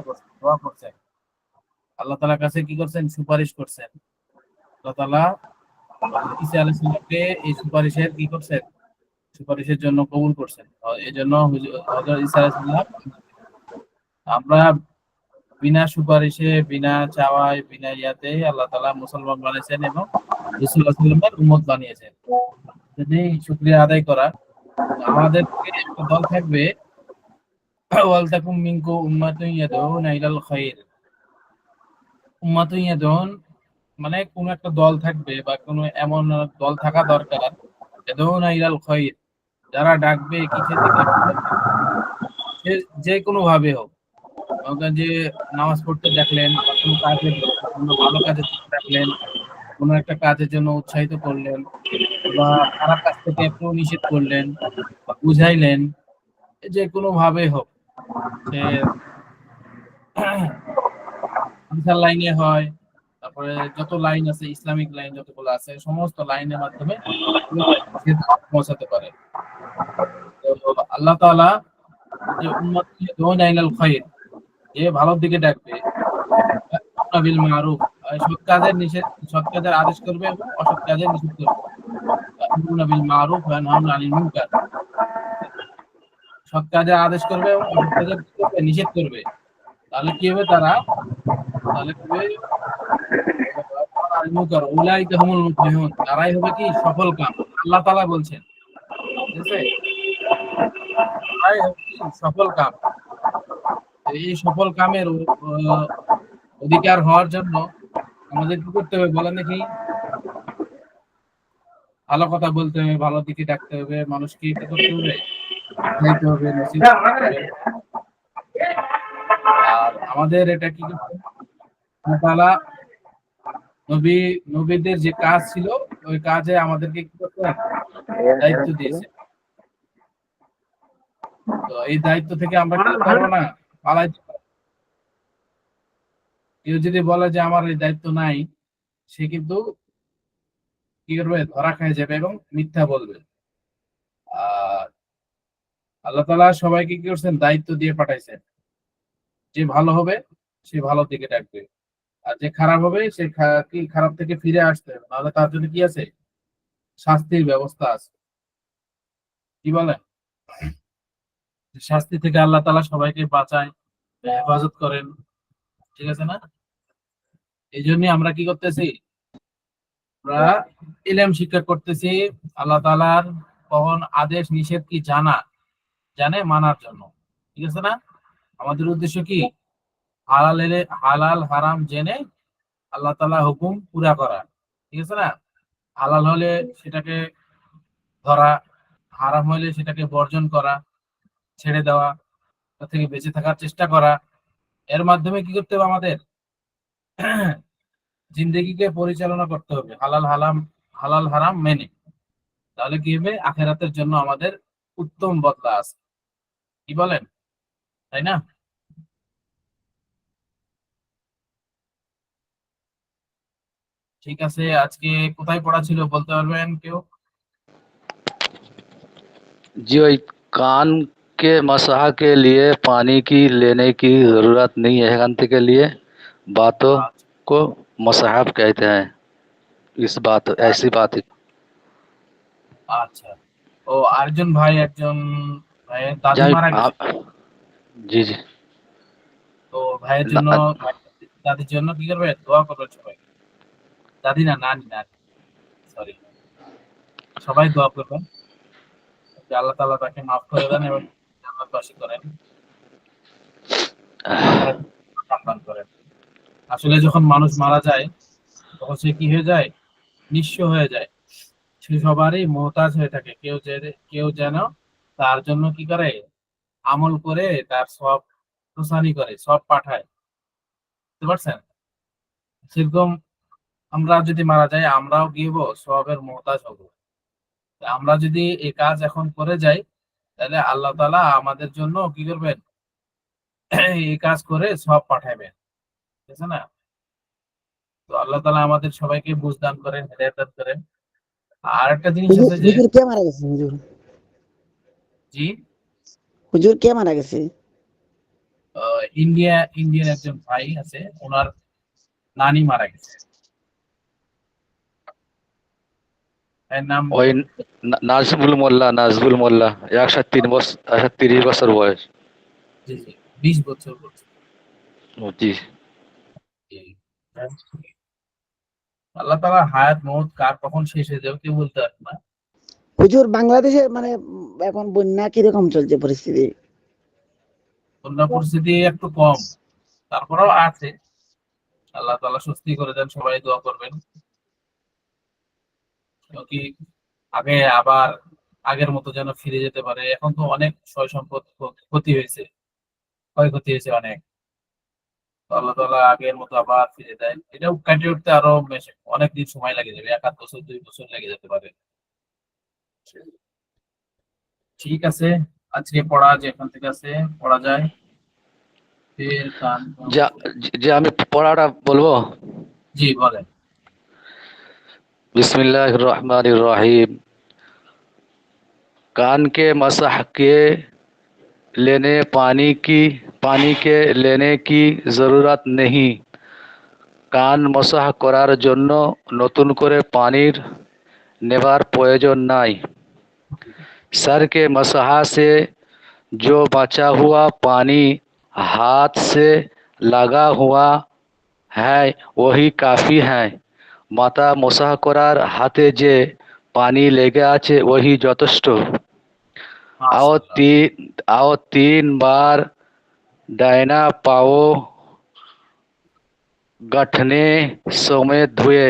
করছেন, দোয়া করছেন, আল্লাহ তাআলার কাছে কি করছেন, সুপারিশ করছেন। আল্লাহ তাআলা হযরত ঈসা আলাইহিস সালামকে এই সুপারিশের কি করছেন, সুপারিশের জন্য কবুল করছেন। এজন্য হযরত ঈসা আলাইহিস সালাম, আমরা বিনা সুপারিশে, বিনা চাওয়ায়, বিনা ইয়াতে আল্লাহ তাআলা মুসলমান বানিয়েছেন এবং রাসূলুল্লাহ সাল্লাল্লাহু আলাইহি ওয়াসাল্লামের উম্মত বানিয়েছেন। যদি শুকরিয়া আদায় করা, আমাদের একটা দল থাকবে, ওয়াল তাকুম মিনকুম উম্মাতুন ইয়াদউনা ইলাল খায়র। উম্মাতুন ইয়াদউন মানে কোন একটা দল থাকবে বা কোন এমন দল থাকা দরকার, ইয়াদউনা ইলাল খায়র, যারা ডাকবে কিসের দিকে, সে যে কোনো ভাবে হোক। মনে যে নামাজ পড়তে ডাকলেন বা কোনো কাজে, কোনো ভালো কাজের জন্য ডাকলেন, কোনো একটা কাজের জন্য উৎসাহিত করলেন বা খারাপ কাজ থেকে একটু নিষেধ করলেন বা বুঝাইলেন, যে কোনো ভাবে হোক, সে বিশাল লাইনে হয়, তারপরে যত লাইন আছে, ইসলামিক লাইন যতগুলো আছে, সমস্ত লাইনের মাধ্যমে সে দাওয়াত পৌঁছাতে পারে। তো আল্লাহ তাআলা যে উম্মাত ইয়াদউনা ইলাল খায়র, যে ভালোর দিকে ডাকবে, ইয়া'মুরুনা বিল মা'রুফ, সৎ কাজের নিষেধ, সৎ কাজের আদেশ করবে এবং অসৎ কাজের নিষেধ করবে। ইয়া'মুরুনা বিল মা'রুফ ওয়া ইয়ানহাউনা আনিল মুনকার, সৎ কাজের আদেশ করবে এবং অসৎ কাজের কি করবে, নিষেধ করবে। তাহলে কি হবে, তাহলে কি হবে, উলাইকা হুমুল মুফলিহুন, তারাই হবে কি সফল কাম। আল্লাহ তাআলা বলছেন, ঠিক আছে, তারাই হবে কি সফল কাম। এই সফল কামের অধিকার হওয়ার জন্য আমাদের কি করতে হবে বলেন দেখি? ভালো কথা বলতে হবে, ভালো দিকে ডাকতে হবে, মানুষকে কি করতে হবে, বুঝাইতে হবে, নসিহত করতে হবে। আর আমাদের এটা কি করতে হবে, আল্লাহ তাআলা নবীদের যে কাজ ছিল, ওই কাজে আমাদেরকে কি করতেন, দায়িত্ব দিয়েছে। তো এই দায়িত্ব থেকে আমরা কি করতে পারবো না, পালাইতে পারবো। কেউ যদি বলে যে আমার এই দায়িত্ব নাই, সে কিন্তু কি করবে, ধরা খেয়ে যাবে এবং মিথ্যা বলবে। আর আল্লাহ তাআলা সবাইকে কি করছেন, দায়িত্ব দিয়ে পাঠাইছেন। যে ভালো হবে সে ভালোর দিকে ডাকবে, আর যে খারাপ হবে সে কি খারাপ থেকে ফিরে আসতে হবে, নাহলে তার জন্য কি আছে, শাস্তির ব্যবস্থা আছে। কি বলেন? শাস্তি থেকে আল্লাহ তাআলা সবাইকে বাঁচায়, হেফাজত করেন, ঠিক আছে না? এই জন্যই আমরা কি করতেছি, আমরা ইলম শিক্ষা করতেছি, আল্লাহ তাআলার কখন আদেশ নিষেধ কি জানে মানার জন্য, ঠিক আছে না? আমাদের উদ্দেশ্য কি, হালাল হারাম জেনে আল্লাহ তাআলা হুকুম পুরা করা, ঠিক আছে না? হালাল হলে সেটাকে ধরা, হারাম হলে সেটাকে বর্জন করা, ছেড়ে দেওয়া, তা থেকে বেঁচে থাকার চেষ্টা করা। এর মাধ্যমে কি করতে হবে, আমাদের জিন্দেগিকে পরিচালনা করতে হবে হালাল হারাম মেনে। তাহলে কি হবে, আখেরাতের জন্য আমাদের উত্তম বদলা আছে। কি বলেন, তাই না? ঠিক আছে, আজকে কোথায় পড়া ছিল বলতে পারবেন কেউ? जी वही कान के मसहा के लिए पानी की लेने की जरूरत नहीं है, गंत के लिए बातों আচ্ছা को मसहब कहते हैं। इस बात ऐसी बात है। আচ্ছা। ও, আরেকজন ভাই, একজন ভাইয়ের দাদি जहाँ মারা গেছে। जी जी তো ভাইয়ের জন্য, न, দাদির জন্য কি করবে, দোয়া করবে সবাই। দাদি না, নানি, সরি, সবাই দোয়া করবেন যে আল্লাহ তাআলা তাকে মাফ করে দেন এবং জান্নাতবাসী করেন, আখিরাতে সম্মান করেন। আসলে যখন মানুষ মারা যায়, তখন সে কি হয়ে যায়, নিঃস্ব হয়ে যায়। সে সবারই মোহতাজ হয়ে থাকে। কেউ যেন তার জন্য কি করে, আমল করে তার সব প্রসানি করে, সব পাঠায়। বুঝতে পারছেন? সেরকম আমরা যদি মারা যাই, আমরাও গিয়েব সবের মোহতাজ হব। আমরা যদি এই কাজ এখন করে যাই, তাহলে আল্লাহ তাআলা আমাদের জন্য কি করবেন, এই কাজ করে সব পাঠাবেন, ঠিক আছে না? তো আল্লাহ তাআলা আমাদের সবাইকে বুঝ দান করেন, হেদায়েত দান করেন। আর একটা জিনিস হুজুর আছে যে, হুজুর কে মারা গেছে? হুজুর জি, হুজুর কে মারা গেছে? ইন্ডিয়ান একজন ভাই আছে, ওনার নানি মারা গেছে, এর নাম ওই নাজবুল মোল্লা 130 বয়স। জি জি 20 বছর করছে। জি। জি। আল্লাহ তাআলা হায়াত মউত কার কখন শেষ হয়ে যাবে কেউ বলতে পারে না। হুজুর বাংলাদেশে মানে এখন বন্যা কিরকম চলছে পরিস্থিতি? বন্যা পরিস্থিতি একটু কম, তারপরেও আছে। আল্লাহ তাআলা স্বস্তি করে দেন, সবাই দোয়া করবেন। কি আগে আবার আগের মতো যেন ফিরে যেতে পারে। এখন তো অনেক সয় সম্পদ ক্ষতি হয়েছে, ক্ষয়ক্ষতি হয়েছে অনেক। তো আল্লাহ তাআলা আগের মতো আবার ফিরে দেয়, এটাও কাটিয়ে উঠতে আরো অনেক দিন সময় লেগে যাবে, 1 আধ বছর 2 বছর লেগে যেতে পারে। ঠিক আছে, আজকে পড়া যেখান থেকে আছে পড়া যায়। ফের কান। যে যে আমি পড়াটা বলবো। জি বলেন। बिस्मिल्लाहिर रहमानिर रहीम। कान के मसह के पानी के लेने की ज़रूरत नहीं। কান মসাহ করার জন্য নতুন করে পানির নেবার প্রয়োজন নাই। सर के मसहा से जो बचा हुआ पानी हाथ से लगा हुआ है वही काफ़ी है। মাথা মসাহ করার হাতে যে পানি লেগে আছে वही যথেষ্ট। आओ মাশাআল্লাহ। आओ 3 बार डायना पाओ गठने समेत धुए।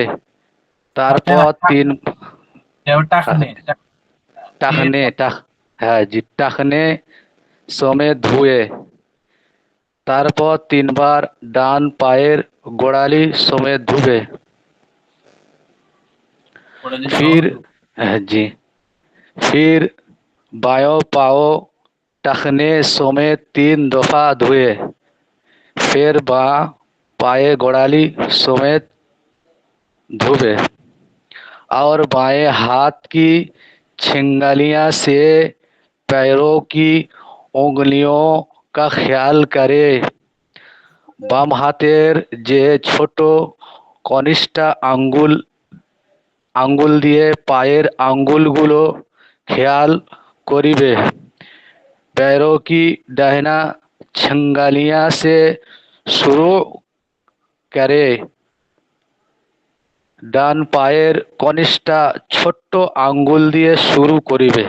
টাকনে তারপর না, তিন টাকনে টাকনে হ্যাঁ জি টাকনে সমেত ধুয়ে। তারপর 3 बार ডান পায়ের গোড়ালি সমেত ধুবে। फिर जी फिर बायों पाओ टखने समेत 3 दफा धुए। फिर बाँ पाए गोड़ाली समेत धुबे और बाएं हाथ की छिंगलियां से पैरों की उंगलियों का ख्याल करे। বাম হাতের যে ছোট কনিষ্ঠা আঙ্গুল দিয়ে পায়ের আঙ্গুলগুলো খেয়াল করিবে। पैरों की दाहिना छिंगलियां से शुरू करे। ডান পায়ের কনিষ্ঠা ছোট্ট আঙ্গুল দিয়ে শুরু করিবে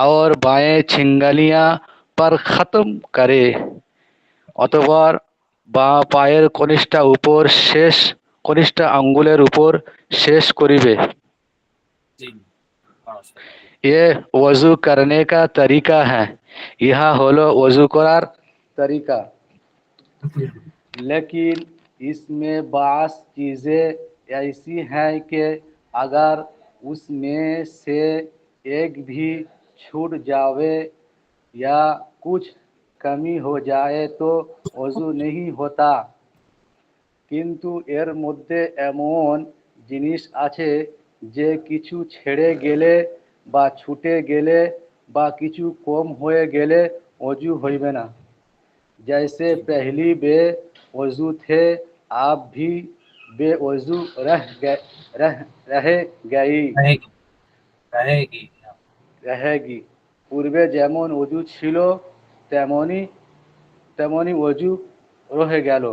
और बाएं छिंगलियां पर खत्म करे। অতঃপর বাঁ পায়ের কনিষ্ঠা আঙ্গুলের উপর শেষ করিবে। জি মাশাআল্লাহ। ये वजू करने का तरीका है। ইহা হলো वजू করার तरीका। लेकिन इसमें बास चीज़ें ऐसी हैं कि अगर उसमें से एक भी छूट जावे या कुछ कमी हो जाए तो वजू नहीं होता। কিন্তু এর মধ্যে এমন জিনিস আছে যে কিছু ছেড়ে গেলে বা ছুটে গেলে বা কিছু কম হয়ে গেলে অজু হইবে না। जैसे पहली बेवजू थे आप भी बेवजू रह गई रहेगी रहेगी। रहेगी। पूर्वे যেমন অজু ছিল তেমনি তেমনি অজু রহে গেল।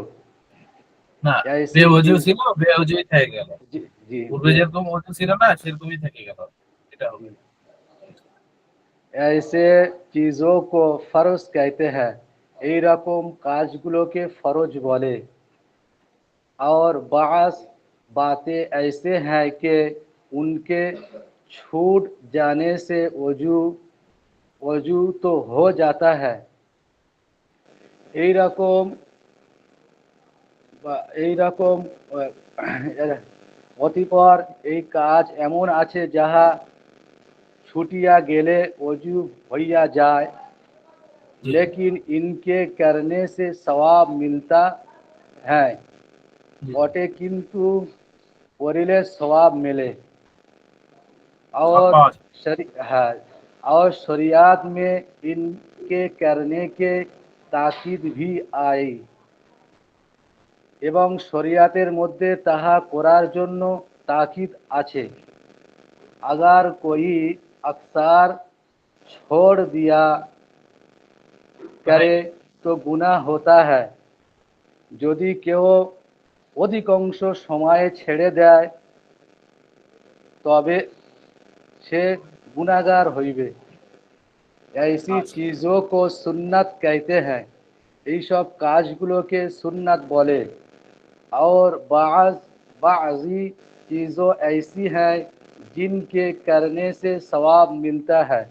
না, ऐसे বেওজু चीज ছিল বেওজুই থেকে গেল, जी जी পূর্বে যেরকম ওজু ছিল না সেরকমই থেকে গেল, এটা হবে। ऐसे चीज़ों को फर्ज कहते हैं। এই রকম কাজগুলোকে ফরজ বলে। और बास बातें ऐसे हैं कि उनके छूट जाने से वजू वजू तो हो जाता है। এই রকম অতিপর এই কাজ এমন আছে যাহা छूटिया गेले वजू होइया जाए। लेकिन इनके करने से सवाब मिलता है बटे किंतु पढ़िले सवाब मिले। और हाँ और शरीयत में इनके करने के তাকিদ ভি আই, এবং শরিয়াতের মধ্যে তাহা করার জন্য তাকিদ আছে। अगर कोई अक्सर छोड़ दिया करे तो गुनाह होता है, যদি কেউ অধিকাংশ সময় ছেড়ে দেয় তবে সে গুনাহগার হইবে। ऐसी चीज़ों को सुन्नत कहते हैं, এই সব কাজগুলোকে সুন্নাত বলে। और बाज़ी चीज़ों ऐसी हैं जिनके करने से सवाब मिलता है,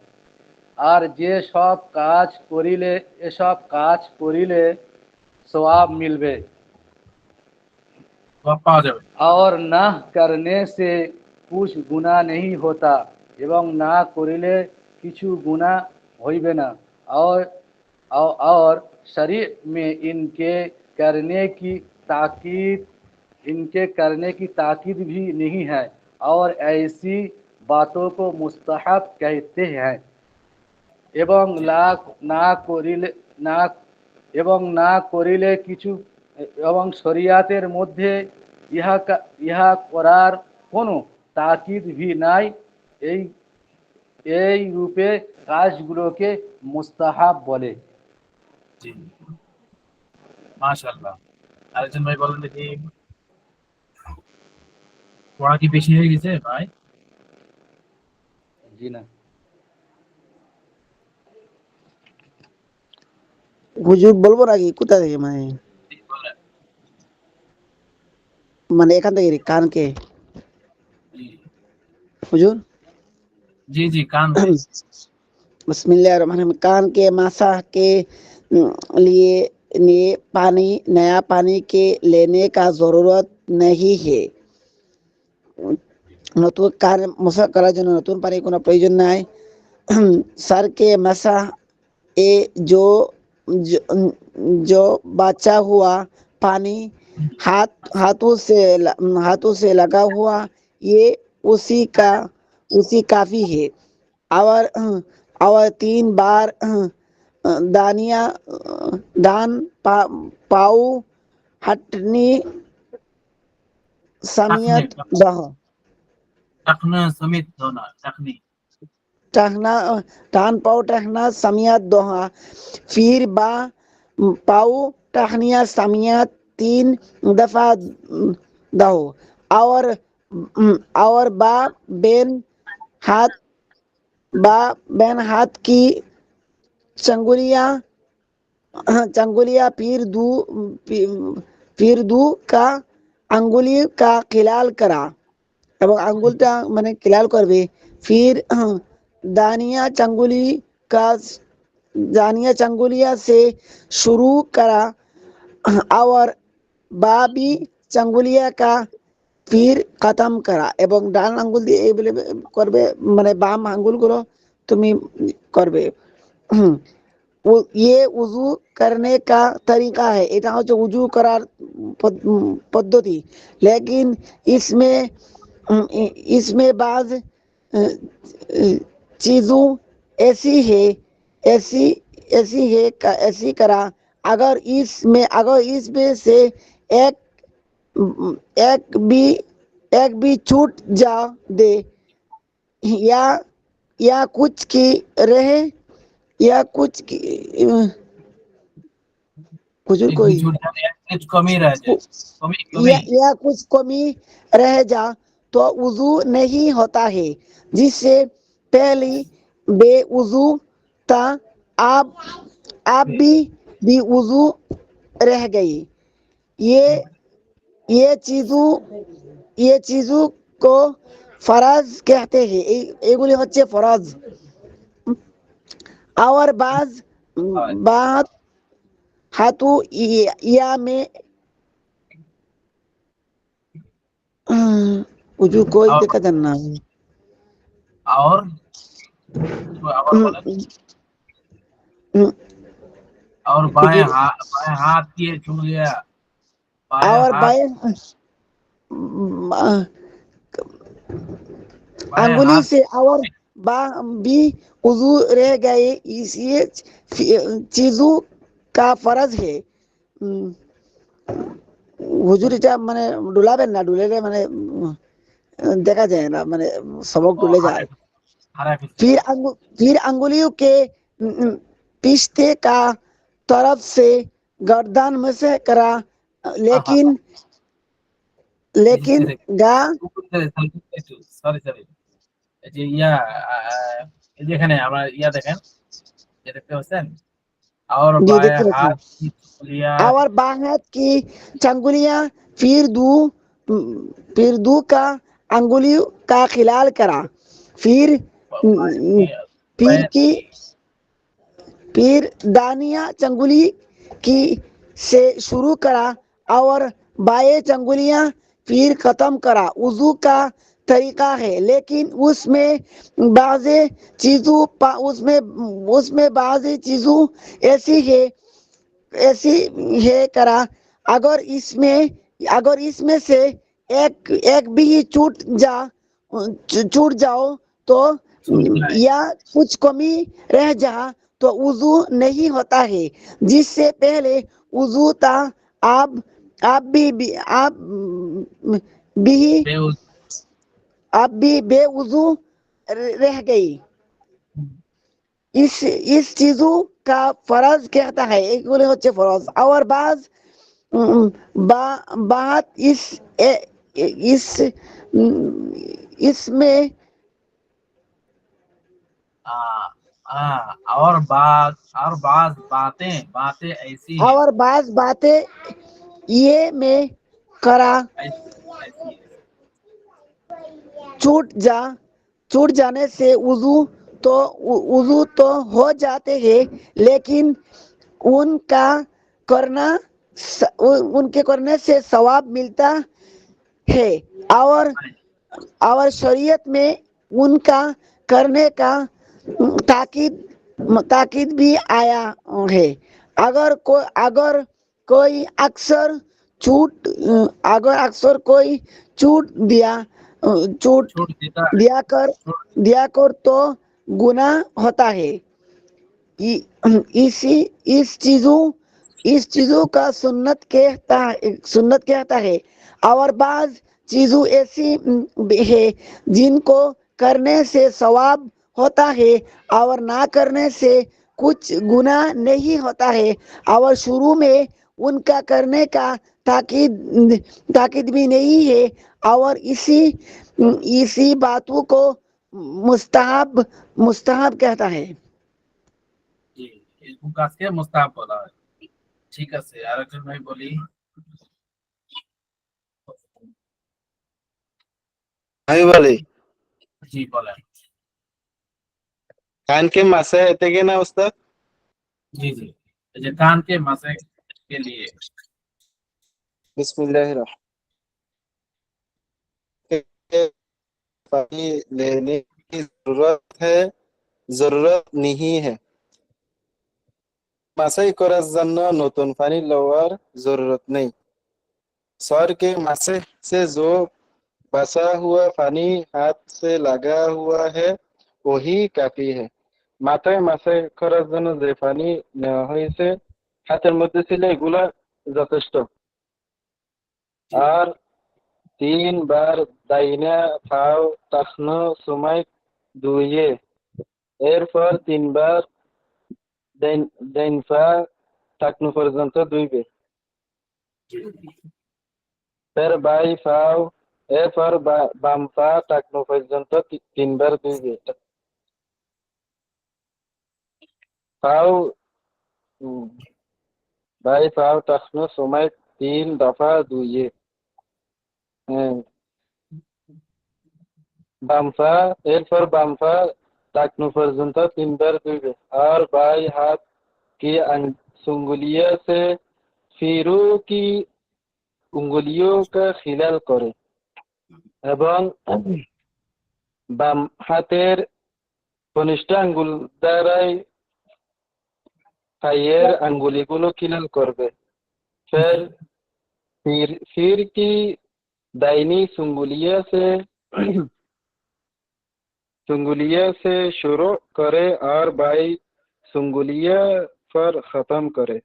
আর যে সব কাজ করিলে এসব কাজ করিলে সওয়াব মিলবে। সওয়াব পাওয়া যাবে। और ना करने से कुछ गुनाह नहीं होता, এবং না করিলে কিছু গুনাহ হইবে না। और शरीय में इनके करने की ताकीद भी नहीं है, और ऐसी बातों को मुस्तहब कहते हैं। এবং না করিলে কিছু, এবং শরিয়াতের মধ্যে ইহা করার কোনো তাকিদ ভি নাই, এই রূপে কাজগুলোকে মুস্তাহাব বলে। জি মাশাআল্লাহ। আরেকজন ভাই বলেন দেখি, পড়া কি বেশি হয়ে গেছে ভাই? জি না, হুজুর বলবো নাকি কোথা থেকে, মানে জি, বলেন। মানে এখান থেকে কানকে জি হুজুর? জি জি, কান তে। बिस्मिल्लाहिर्रहमानिर्रहीम। कान के मसाह के लिए पानी, नया पानी के लेने का जरूरत नहीं है। নতুন কান মশা করার জন্য নতুন পানি কোনো প্রয়োজন নাই। सर के मसाह ए जो जो, जो बचा हुआ पानी हाथों से लगा हुआ, ये उसी काफी है। और 3 बार दान पाऊ हटनी समियत दह টাকনা সমিত ধনা টাকনি। टहना टान पाऊ टहना समियत दोहा, फिर बा पाऊ टहनिया समियत 3 दफा दहो। और बा बेन हाथ की चंगुलिया फिर दू का अंगुली का खिलाल करा, এবং আঙ্গুলটা মানে খিলাল করবে। फिर दानिया चंगुलिया से शुरू करा, और बाबी चंगुलिया का फिर खत्म करा, এবং ডান আঙ্গুল দিয়ে এই বলে করবে, মানে বাম আঙ্গুলগুলো তুমি করবে। ये उजू करने का तरीका है, এটা হচ্ছে উজু করার পদ্ধতি। लेकिन इसमें बाज चीजों ऐसी करा, अगर इसमें से एक भी छूट जा दे, या कुछ की रहे, या कुछ की हुजूर कोई कुछ कमी रह जाए, कमी या कुछ कमी रह जा तो वुजू नहीं होता है। जिससे पहली बेवुजू था, आप भी वुजू रह गई। ये चीजों को फराज कहते हैं, এগুলি হচ্ছে ফরজ। और बात हाथू या में वुजू कोई देखा जाना है। और बाएं हाथ की छू गया, और बाएं अंगुली से और भी वुजू रह गए। इस चीजों का फर्ज है। হুজুর এটা মানে ডুলাবেন না, ডুলেলে মানে দেখা যায় না, মানে সবক ডুলে যায়। फिर अंगुलियों के पिछते का तरफ से गर्दन में से करा, लेकिन लेकिन गा সরি সরি, এই যে এই যেখানে আমরা দেখেন, যে দেখতে পাচ্ছেন, और जी बाएं देखते हाथ पाচ্ছি। की उंगलियां और बाएं हाथ की चंगुलियां फिर दो का अंगुलियों का खिलाल करा, फिर फिर की फिर दानिया चंगुली की से शुरू करा और बाएं चंगुलियां फिर खत्म करा। वजू का तरीका है, लेकिन उसमें बाज़े चीजों उसमें उसमें बाज़ी चीजों ऐसी है करा। अगर इसमें से एक भी छूट जाओ तो छूट जाए। या कुछ कमी रह जा तो वजू नहीं होता है। जिससे पहले वजू था आप आप भी बेउस आप भी बेवजू रह गई। इस चीजों का फर्ज कहता है, এগুলো হচ্ছে ফরজ। और बात इसमें आ, और बाज बातें बातें ऐसी हैं, और बाज बातें ये में करा ऐसी छूट जाने से वजू तो हो जाते हैं, लेकिन उनका करना उनके करने से सवाब मिलता है। और शरीयत में उनका करने का ताकीद भी आया है। अगर कोई अक्सर कोई छूट छूट देता है, छूट दिया कर तो गुनाह होता है। इस चीजों का सुन्नत कहता है। और बाज चीजों ऐसी है जिनको करने से सवाब होता है और ना करने से कुछ गुनाह नहीं होता है। और शुरू में उनका करने का ताकीद भी नहीं है। और इसी बातों को मुस्ताहब कहता है। জি, এরকম কাজকে মুস্তাহাব বলা হয়। ঠিক আছে, আরেকজন ভাই বলি। আমি বলি, জি বলেন। কানকে মাছে থেকে না উস্তাদ? জি জি, এই যে কানকে মাসে के लिए बिस्मिल्लाहिर पानी लेने की जरूरत नहीं है। মাসাই করার জন্য নতুন পানি লওয়ার जरूरत नहीं। सर के मासे से जो बचा हुआ पानी हाथ से लगा हुआ है वही काफी है। মাথায় মাসাই করার জন্য যে পানি নেওয়া হয়েছে হাতের মধ্যে ছিল এগুলা যথেষ্ট। আর 3 বার দাইনা পাও টাকনো সময় ধুয়ে, এরপর 3 বার ডাইন পা টাকনো পর্যন্ত ধুইবে। ফের বাই পাও, এরপর বাম পা টাকনো পর্যন্ত 3 বার ধুইবে। পাও বাই পাও টাকনো সময় 3 দফা ধুয়ে, বাম পা, এরপর বাম পা टाकनो পর্যন্ত 3 বার ধুইবে। আর বাই হাত की उंगलियों से फिरों की उंगलियों का खिलाल करे এবং বাম হাতের কনিষ্ঠ আঙ্গুল দ্বারাই পায়ের আঙ্গুলিগুলো খিলাল করবে। फिर की दाहिनी उंगलियों से शुरू करे और बाई उंगलियों पर खत्म करे।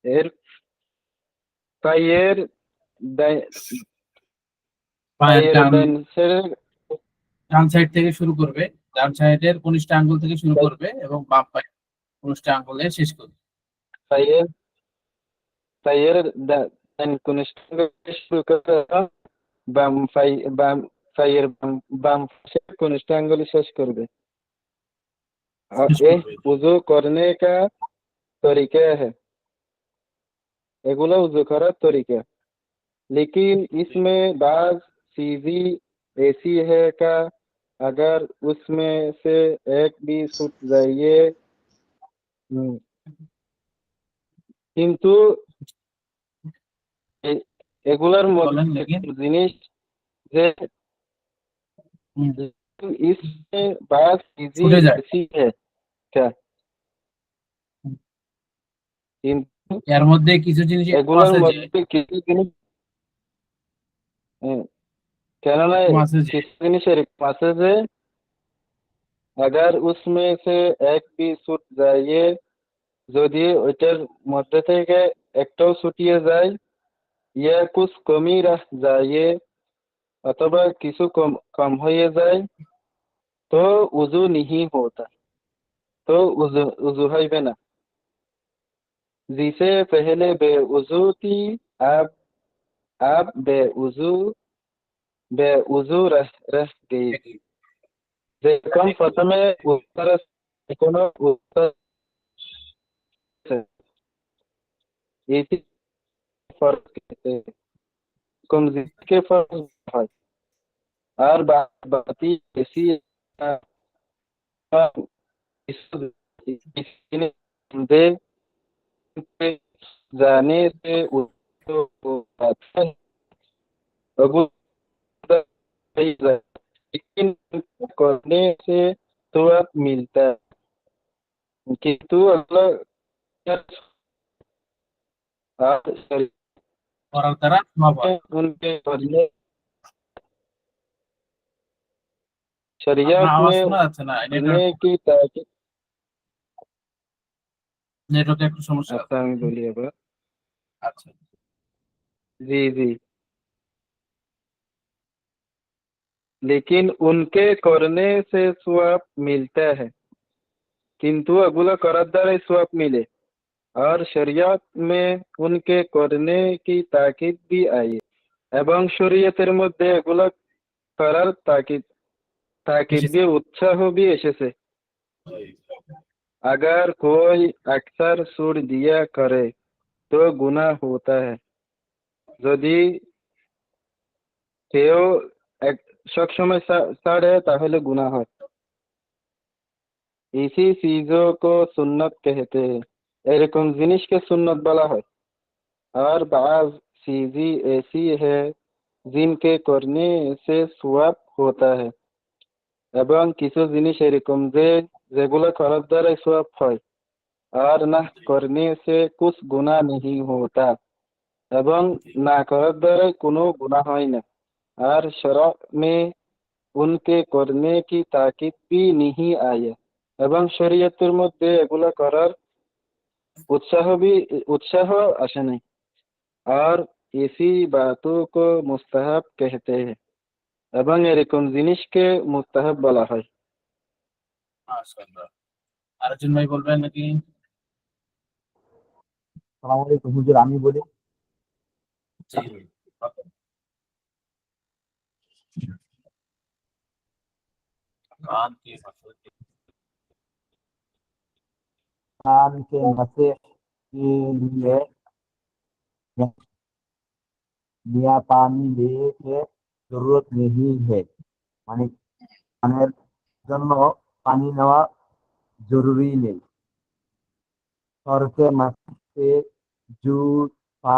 এর পায়ের পায়ের পায়ের ডান ডান সাইডের ডান সাইড থেকে শুরু করবে, ডান সাইডের কনিষ্ঠ আঙ্গুল থেকে শুরু করবে এবং বাম পায়ের কনিষ্ঠ আঙ্গুলে শেষ করবে। পায়ের পায়ের ডান কনিষ্ঠ শুরু করে বাম পায়ের বাম पासे कनिष्ठ अंगुल शेष करबे। শেষ ये করবে। वुजू करने का तरीका है, एगुला वुजू करार तरीका, लेकिन इसमें बाज चीज़ें ऐसी है का अगर उसमें से एक भी छूट जाए किंतु एगुलार বলেন मध्य লেকিন जिनिस जे হুম, इसमें बाज ছুটে चीज़ें যায়। ऐसी है क्या, হুম, किंतु এর মধ্যে কিছু জিনিস এরকম एगुलार আছে যে मध्य किसी जिनिस কেননা এরকম আছে যে কিছু জিনিস এরকম আছে যে अगर उसमें से एक भी छूट जाए যদি ওইটার মধ্যে থেকে একটাও ছুটিয়ে যায় ইয়া কুছ কমই রাহ যায় অথবা কিছু কম কম হয়ে যায় তো উজু नहीं होता, तो उजू হইবে না। जिसे पहले बेउजू थी अब बेउजू रह गई। যেরকম প্রথমে উত্তর কোনো উত্তর এটি फर्क कम के फर्क है और बाती ऐसी इसने दे जाने से अबू लेकिन करने से तो मिलता है किंतु अगला করার দ্বারা সব হয়। उनके करने আপনার शरीयत আওয়াজ में শোনা যাচ্ছে না, करने की ताकीद। নেটওয়ার্কে একটু সমস্যা আছে। अच्छा मैं बोलिए अब। আচ্ছা, जी जी, लेकिन उनके करने से स्वाब मिलता है किंतु अगुला करार द्वारा स्वाब मिले और शरीयत में उनके करने की ताकीद भी आई এবং শরীয়তের মধ্যে এগুলো করার ताकीद भी उत्साह भी এসেছে। अगर कोई अक्सर छूट दिया करे तो गुनाह होता है, যদি কেউ সব সময় ছাড়ে তাহলে গুনাহ হয়। इसी चीजों को सुन्नत कहते हैं, এরকম জিনিসকে সুন্নত বলা হয়। और बाज चीजें ऐसी है जिनके करने से सवाब होता है এবং কিছু জিনিস এরকম যে যেগুলো করার দ্বারা সওয়াব হয় আর না করने से कुछ गुनाह नहीं होता এবং না করার দ্বারা কোনো গুনাহ হয় না। আর শরअ में उनके करने की ताकीद भी नहीं आया এবং শরীয়তের মধ্যে এগুলো করার उत्साह আসে নাই। और ऐसी बातों को मुस्ताहब कहते हैं এবং এরকম জিনিসকে মুস্তাহাব বলা হয়। মাশাআল্লাহ। আরেকজন ভাই বলবেন নাকি? সালাম আলাইকুম হুজুর, আমি বলি। জি, कान के मसले कान के मसे के लिए मियाँ पानी ले के जरूरत नहीं है, মানে কানের জন্য পানি নেওয়া জরুরি নেই। সরকে মাসে জু পা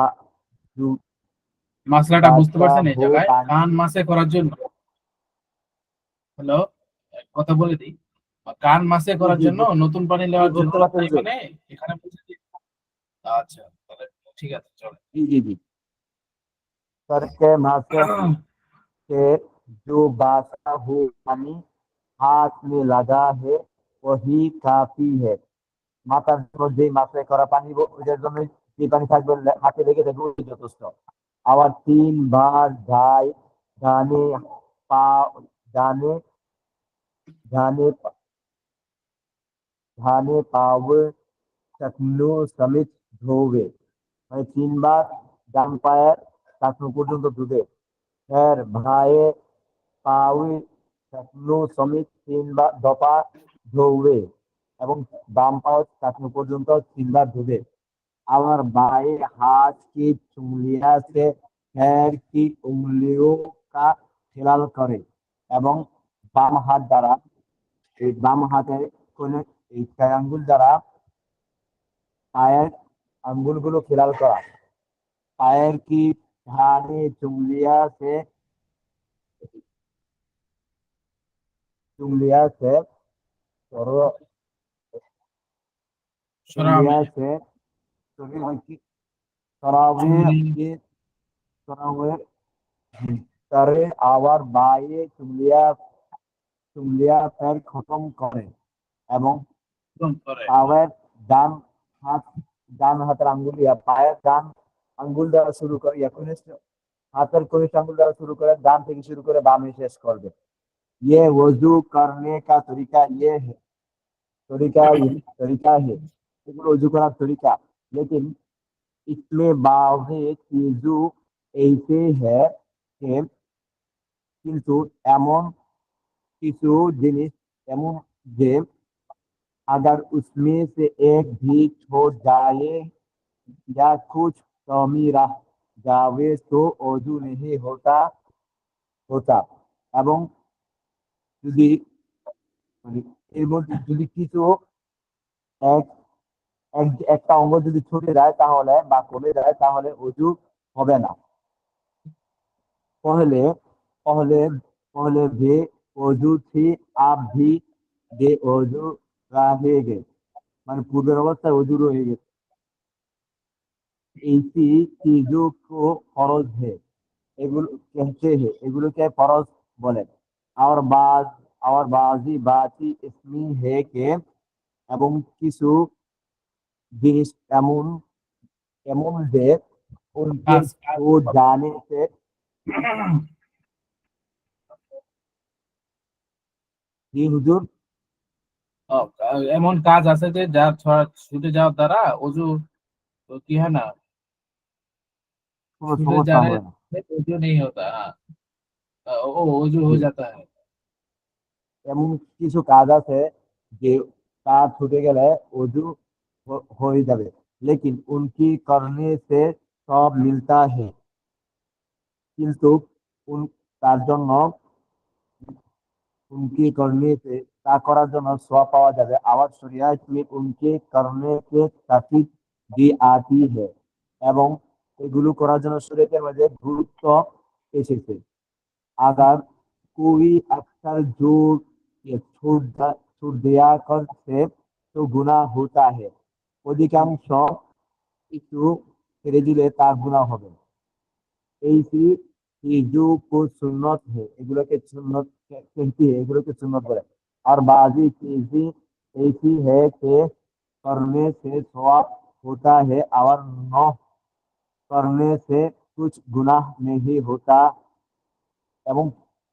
জু মাসলাটা বুঝতে বাচ্চা পারছেন? এই হো জায়গায় পানি কান মাসে করার জন্য, হ্যালো, কথা বলে দিই, কান মাসে জি করার জি জন্য নতুন পানি জি, নেওয়ার বুঝতে জরুরত পারছেন নাই, যে, মানে এখানে বুঝে দিই। আচ্ছা, তাহলে ঠিক আছে, চলো। জি জি জি, সরকে মাসে से जो बासा हो पानी हाथ में लगा है वही काफी है। মাথার মধ্যে মাথায় করা পানি ওইটার জন্য যে পানি থাকবে হাতে লেগে থাকবে ওই যথেষ্ট। আবার 3 বার ডানে পা ডানে ডানে ডানে पाव টাকনু সমেত ধোবে, মানে 3 বার ডান পায়ের টাকনু পর্যন্ত ধুবে। এর ভাইয়ে পাওয়ে টাকনু সমেত 3 বার দপা ধোবে এবং বাম পাও টাকনু পর্যন্ত 3 বার ধুবে। और बाएं हाथ की उंगलियां से पैर की उंगलियों का हिलाल करे এবং বাম হাত দ্বারা এই বাম হাতের কোণে এই ছয় আঙ্গুল দ্বারা পায়ের আঙ্গুলগুলো খেলাল করা। पैर की दाहिनी उंगलियां से और সরামে उंगलियां से सरावे চুংলি के सरावे करे আবার বায়ে চুংলিয়া पैर খতম করে এবং করে। পায়ের হাত ডান হাতের আঙ্গুল পায়ের ডান আঙ্গুল দ্বারা শুরু করে হাতের কনিষ্ঠ আঙ্গুল দ্বারা শুরু করে ডান থেকে শুরু করে বামে শেষ করবে। ये वजू करने का तरीका ये है तरीका है এগুলো वजू করার তরিকা। लेकिन इसमें बाज़ चीजों ऐसे है कि কিন্তু এমন কিছু জিনিস এমন যে अगर उसमें से एक भी छूट जाए या कुछ कमी रह जावे तो वजू नहीं होता এবং যদি মানে এর মধ্যে যদি কিছু এক একটা অঙ্গ যদি ছুটে যায় তাহলে বা কমে যায় তাহলে ওযু হবে না। पहले पहले पहले भी वजू थी, आप भी बेवजू रहेंगे, মানে পূর্বের অবস্থায় ওযু রয়ে গেছে। ऐसी चीजों को फर्ज है এগুলো कहते हैं, এগুলোকে ফরজ বলে। और बाजी बाती इसमें है कि এবং কিছু জিনিস এমন এমন যে उनके কাজ छू जाने से जी हुजूर ও, এমন কাজ আছে যে যা ছুটে যাওয়ার দ্বারা অজু তো কি হয় না, কোনো छूटे সমস্যা जाने হবে না। से वजू नहीं होता। हाँ, वो वजू हो जाता है। এমন কিছু কাজ আছে যে কাজ ছুটে গেলে ওযু হয়ে যাবে, लेकिन उनकी करने से सब मिलता है, কিন্তু তার জন্য उनकी करने से তা করার জন্য সওয়াব পাওয়া যাবে। আবার শরিয়াত में उनके करने के ताकीद भी आती है এবং এগুলো করার জন্য শরীয়তের মধ্যে গুরুত্ব এসেছে। अगर कोई अक्सर जोर या छूट दिया कर से तो गुनाह होता है, অধিকাংশ কিছু ছেড়ে দিলে তার গুনাহ হবে। ऐसी चीजों को सुन्नत है, এগুলোকে সুন্নত कहती है, এগুলোকে সুন্নত বলে। और बाजी चीजें ऐसी है कि करने से सवाब होता है और न करने से कुछ गुनाह नहीं होता। এবং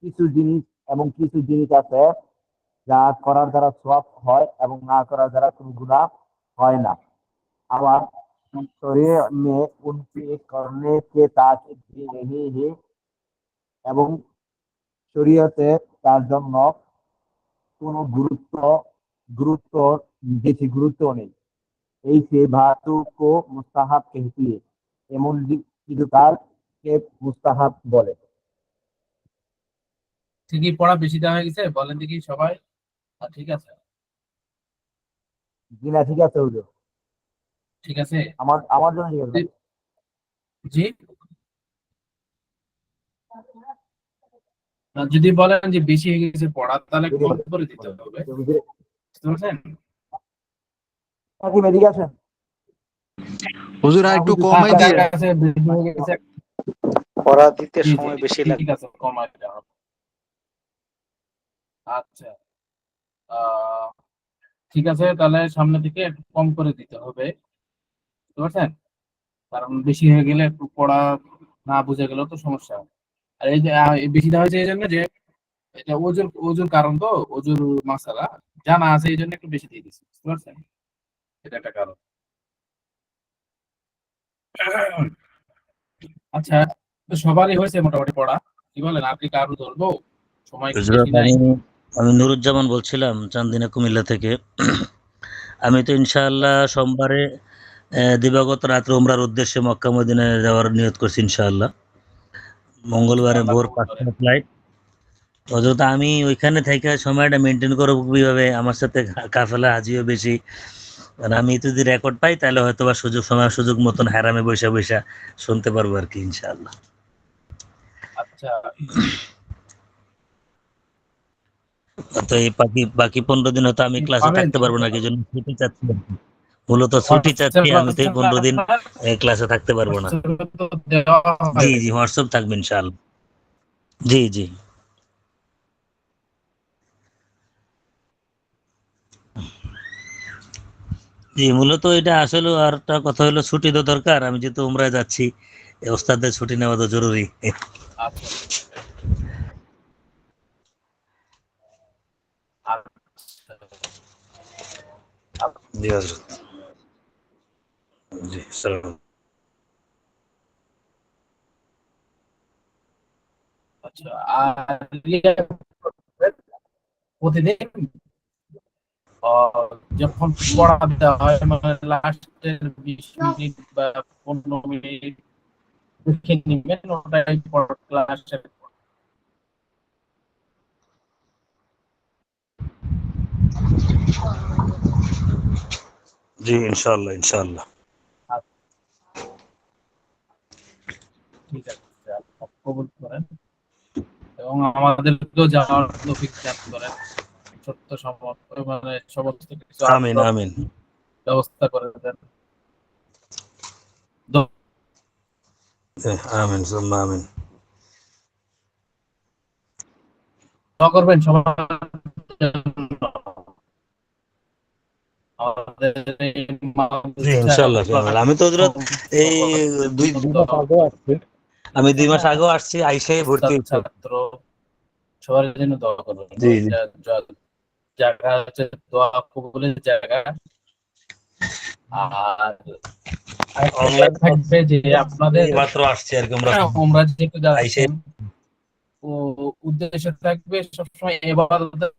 কিছু জিনিস আছে যা করার দ্বারা সওয়াব হয় এবং না করার দ্বারা কোনো গুনাহ হয় না। আবার শরীয়ত में उनके करने के ताकीद भी नहीं है এবং শরীয়তে তার জন্য কোনো গুরুত্ব বেশি গুরুত্ব নেই। এই সে ধাতু কো মুস্তাহাব कहती है, এমন কিছু কাজকে মুস্তাহাব বলে। ঠিকই পড়া বেশি দেওয়া হয়ে গেছে বলেন দেখি সবাই। ঠিক আছে, জি না ঠিক আছে হুজুর, ঠিক আছে। আমার জন্য ঠিক আছে। জি, যদি বলেন যে বেশি হয়ে গেছে পড়া তাহলে যদি কম বলে করে দিতে হবে, হুজুর বুঝতে পারছেন? কি মেডিকেল আছেন হুজুর আর একটু হুজুর কমাই কার দিয়ে। কাছে বেশি হয়ে গেছে? পড়া দিতে জি জি, সময় বেশি ঠিক লাগে। আছে, কমাই দেওয়া হবে। আচ্ছা, আহ ঠিক আছে, তাহলে সামনে থেকে একটু কম করে দিতে হবে, বুঝতে পারছেন? কারণ বেশি হয়ে গেলে একটু পড়া না বুঝে গেলেও তো সমস্যা। আর এই যে এই বেশিটা হয়েছে এই জন্য যে এটা ওজুর ওজুর কারণ, তো ওজুর মাসালা জানা আছে এই জন্য একটু বেশি দিয়ে দিচ্ছি, বুঝতে পারছেন? এটা একটা কারণ। আচ্ছা, তো সবারই হয়েছে মোটামুটি পড়া, কি বলেন? আপনি কারো ধরবো? সময় একটু বেশি হুজুরাত, নাই। আমি নুরুজ্জামান বলছিলাম চান্দিনা কুমিল্লা থেকে। আমি তো ইনশাআল্লাহ সোমবারে দিবাগত রাত্রে উমরার উদ্দেশ্যে মক্কা মদিনায় যাওয়ার নিয়ত করছি ইনশাআল্লাহ। মঙ্গলবারে আল্লাহ ভোর কবুল করেন। 5টায় ফ্লাইট। অযথা আমি ওইখানে থেকে সময়টা মেনটেন করবো কিভাবে? আমার সাথে কাফেলা হাজিও বেশি। মানে আমি যদি রেকর্ড পাই তাহলে হয়তো বা সুযোগ মতন হারামে বৈশা বৈশা শুনতে পারবো আর কি ইনশাআল্লাহ। আচ্ছা, তো এই বাকি 15 দিন হয়তো আমি ক্লাসে পাবেন থাকতে পারবো না, কি ইনশাআল্লাহ। জন্য ছুটি চাচ্ছি আর কি। মূলত ছুটি চাচ্ছি, হোয়াটসঅ্যাপ আমি তো এই আছে না 15 দিন আপনার? ক্লাসে থাকতে পারবো না। হোয়াটসঅ্যাপে তো দেওয়া জি হয়। জি, হোয়াটসঅ্যাপ থাকবে ইনশাআল্লাহ। জি জি জি, মূলত এটা আসলে আর একটা কথা হলো, ছুটি তো দরকার। আমি যেহেতু উমরায় যাচ্ছি, ওস্তাদদের ছুটি নেওয়া তো জরুরি। আচ্ছা আচ্ছা। জি হযরত। জি, সালাম। আচ্ছা, আর ইয়ে প্রতিদিন যখন পড়া দেওয়া হয় মানে লাস্টের 20 মিনিট বা 15 মিনিট দেখে নিবেন, ওটাই ক্লাসের। জি, ইনশাআল্লাহ ইনশাআল্লাহ। ঠিক আছে, আল্লাহ কবুল করেন এবং আমাদেরকেও যাওয়ার তৌফিক দান করেন। সত্য মানে সমস্ত কিছু আমিন আগ্রহ আমিন। ব্যবস্থা করে দেন। দোয়া আমিন সুম্মা আমিন। করবেন সবার জন্য। আমাদের এই জি, মাদ্রাসা ইনশাআল্লাহ ইনশাআল্লাহ। আমি তো হযরত এই দুই মাস আগেও আসছি। আমি 2 মাস আগেও আসছি, আইসাই ভর্তি উস্তাদ হয়েছি। ছাত্র সবার জন্য দোয়া করবেন। জি জি। ওইটা জায়গা হচ্ছে দোয়া কবুলের জায়গা। আর আরেকটা অনলাইন থাকবে যে আপনাদের মাত্র আসছি আর কি আমরা। উমরা যেহেতু আইসাই। যাচ্ছেন, ও উদ্দেশ্য থাকবে সবসময় ইবাদতের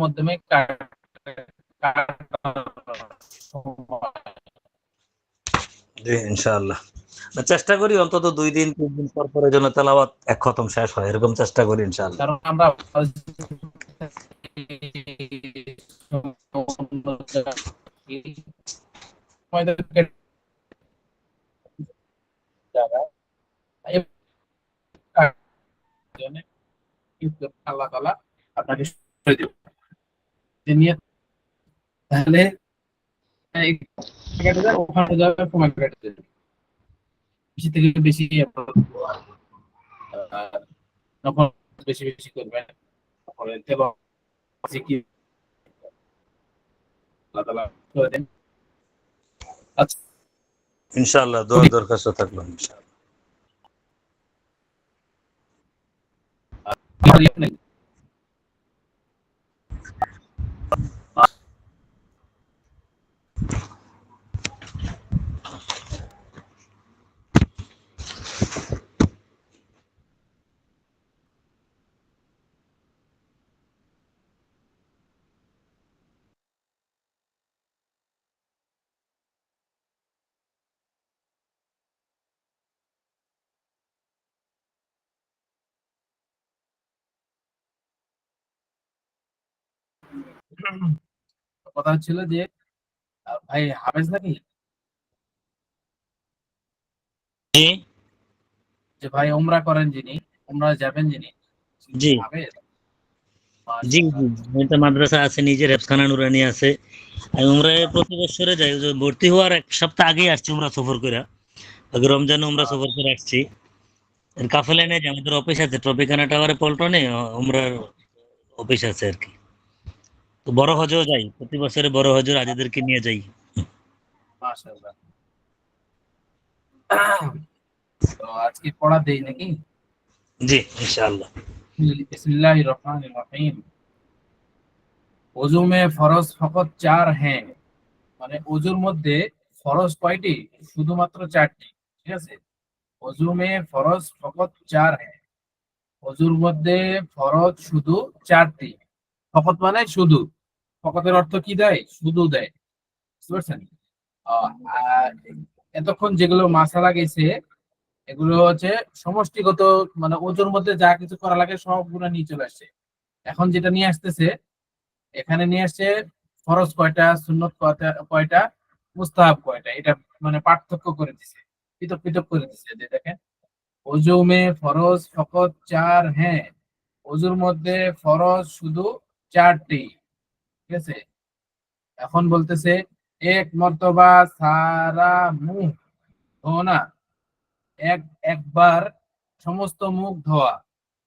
মাধ্যমে জি, ইনশাআল্লাহ। চেষ্টা করি অন্তত 2 দিন 3 দিন পর পর যেন তেলাওয়াত এক খতম শেষ হয়, এরকম চেষ্টা করি ইনশাআল্লাহ। কারণ আমরা আল্লাহ তাআলা আপনাকে সুযোগ দিবেন। যে নিয়ে তাহলে এই কেটে যাবে, ওখানে যাবে, সময় কেটে যাবে। বেশি থেকে বেশি যখন বেশি বেশি করবেন তারপরে তেলাওয়াত জিকির আল্লাহ তাআলা করে দেন। আচ্ছা, ইনশাআল্লাহ দোয়া খুবই দরখাস্ত থাকলো ইনশাআল্লাহ। নেই। কথা হচ্ছিল যে ভাই হাফেজ নাকি? জি যে ভাই উমরা করেন যিনি, উমরা যাবেন যিনি, জি হাফেজ? জি মাশাআল্লাহ। জি। এটা মাদ্রাসা আছে, নিজের হেফখানা নুরানি আছে। আমি উমরায় প্রতি বছরে যাই। ওই যে ভর্তি হওয়ার 1 সপ্তাহ আগেই আসছি উমরা সফর করে। আগে রমজানে উমরা সফর করে আসছি। এর কাফেলা নেই যে, আমাদের অফিস আছে ট্রপিকানা টাওয়ারে পল্টনে, উমরার অফিস আছে আর কি। তো বড় হজেও যাই, প্রতি বছরে বড় হজের হাজিদেরকে নিয়ে যাই। মাশাআল্লাহ। তো আজকে পড়া দেই নাকি? জি ইনশাআল্লাহ। बिस्मिल्लाहिर रहमानिर रहीम। ওযু মে ফরজ ফকত 4 হ্যাঁ, মানে ওযুর মধ্যে ফরজ কয়টি? শুধুমাত্র 4টি। ঠিক আছে, ওযু মে ফরজ ফকত 4 হ্যাঁ, ওযুর মধ্যে ফরজ শুধু 4টি। ফকত মানে শুধু, ফকতের অর্থ কি দেয়? শুধু দেয়, বুঝতে পারছেন? আর এতক্ষণ যেগুলো মাসালা গেছে এগুলো হচ্ছে সমষ্টিগত, মানে ওযুর মধ্যে যা কিছু করা লাগে সবগুলো নিয়ে চলে আসছে। এখন যেটা নিয়ে আসতেছে, এখানে নিয়ে আসছে ফরজ কয়টা, সুন্নত কয়টা, মুস্তাহাব কয়টা, এটা মানে পার্থক্য করে দিছে, পৃথক পৃথক করে দিছে। যে দেখেন, ওযু মে ফরজ ফকত 4 হ্যাঁ, ওযুর মধ্যে ফরজ শুধু 4টি। ঠিক আছে, এখন বলতেছে এক মর্তবা সারা মুহ ধোনা, একবার সমস্ত মুখ ধোয়া।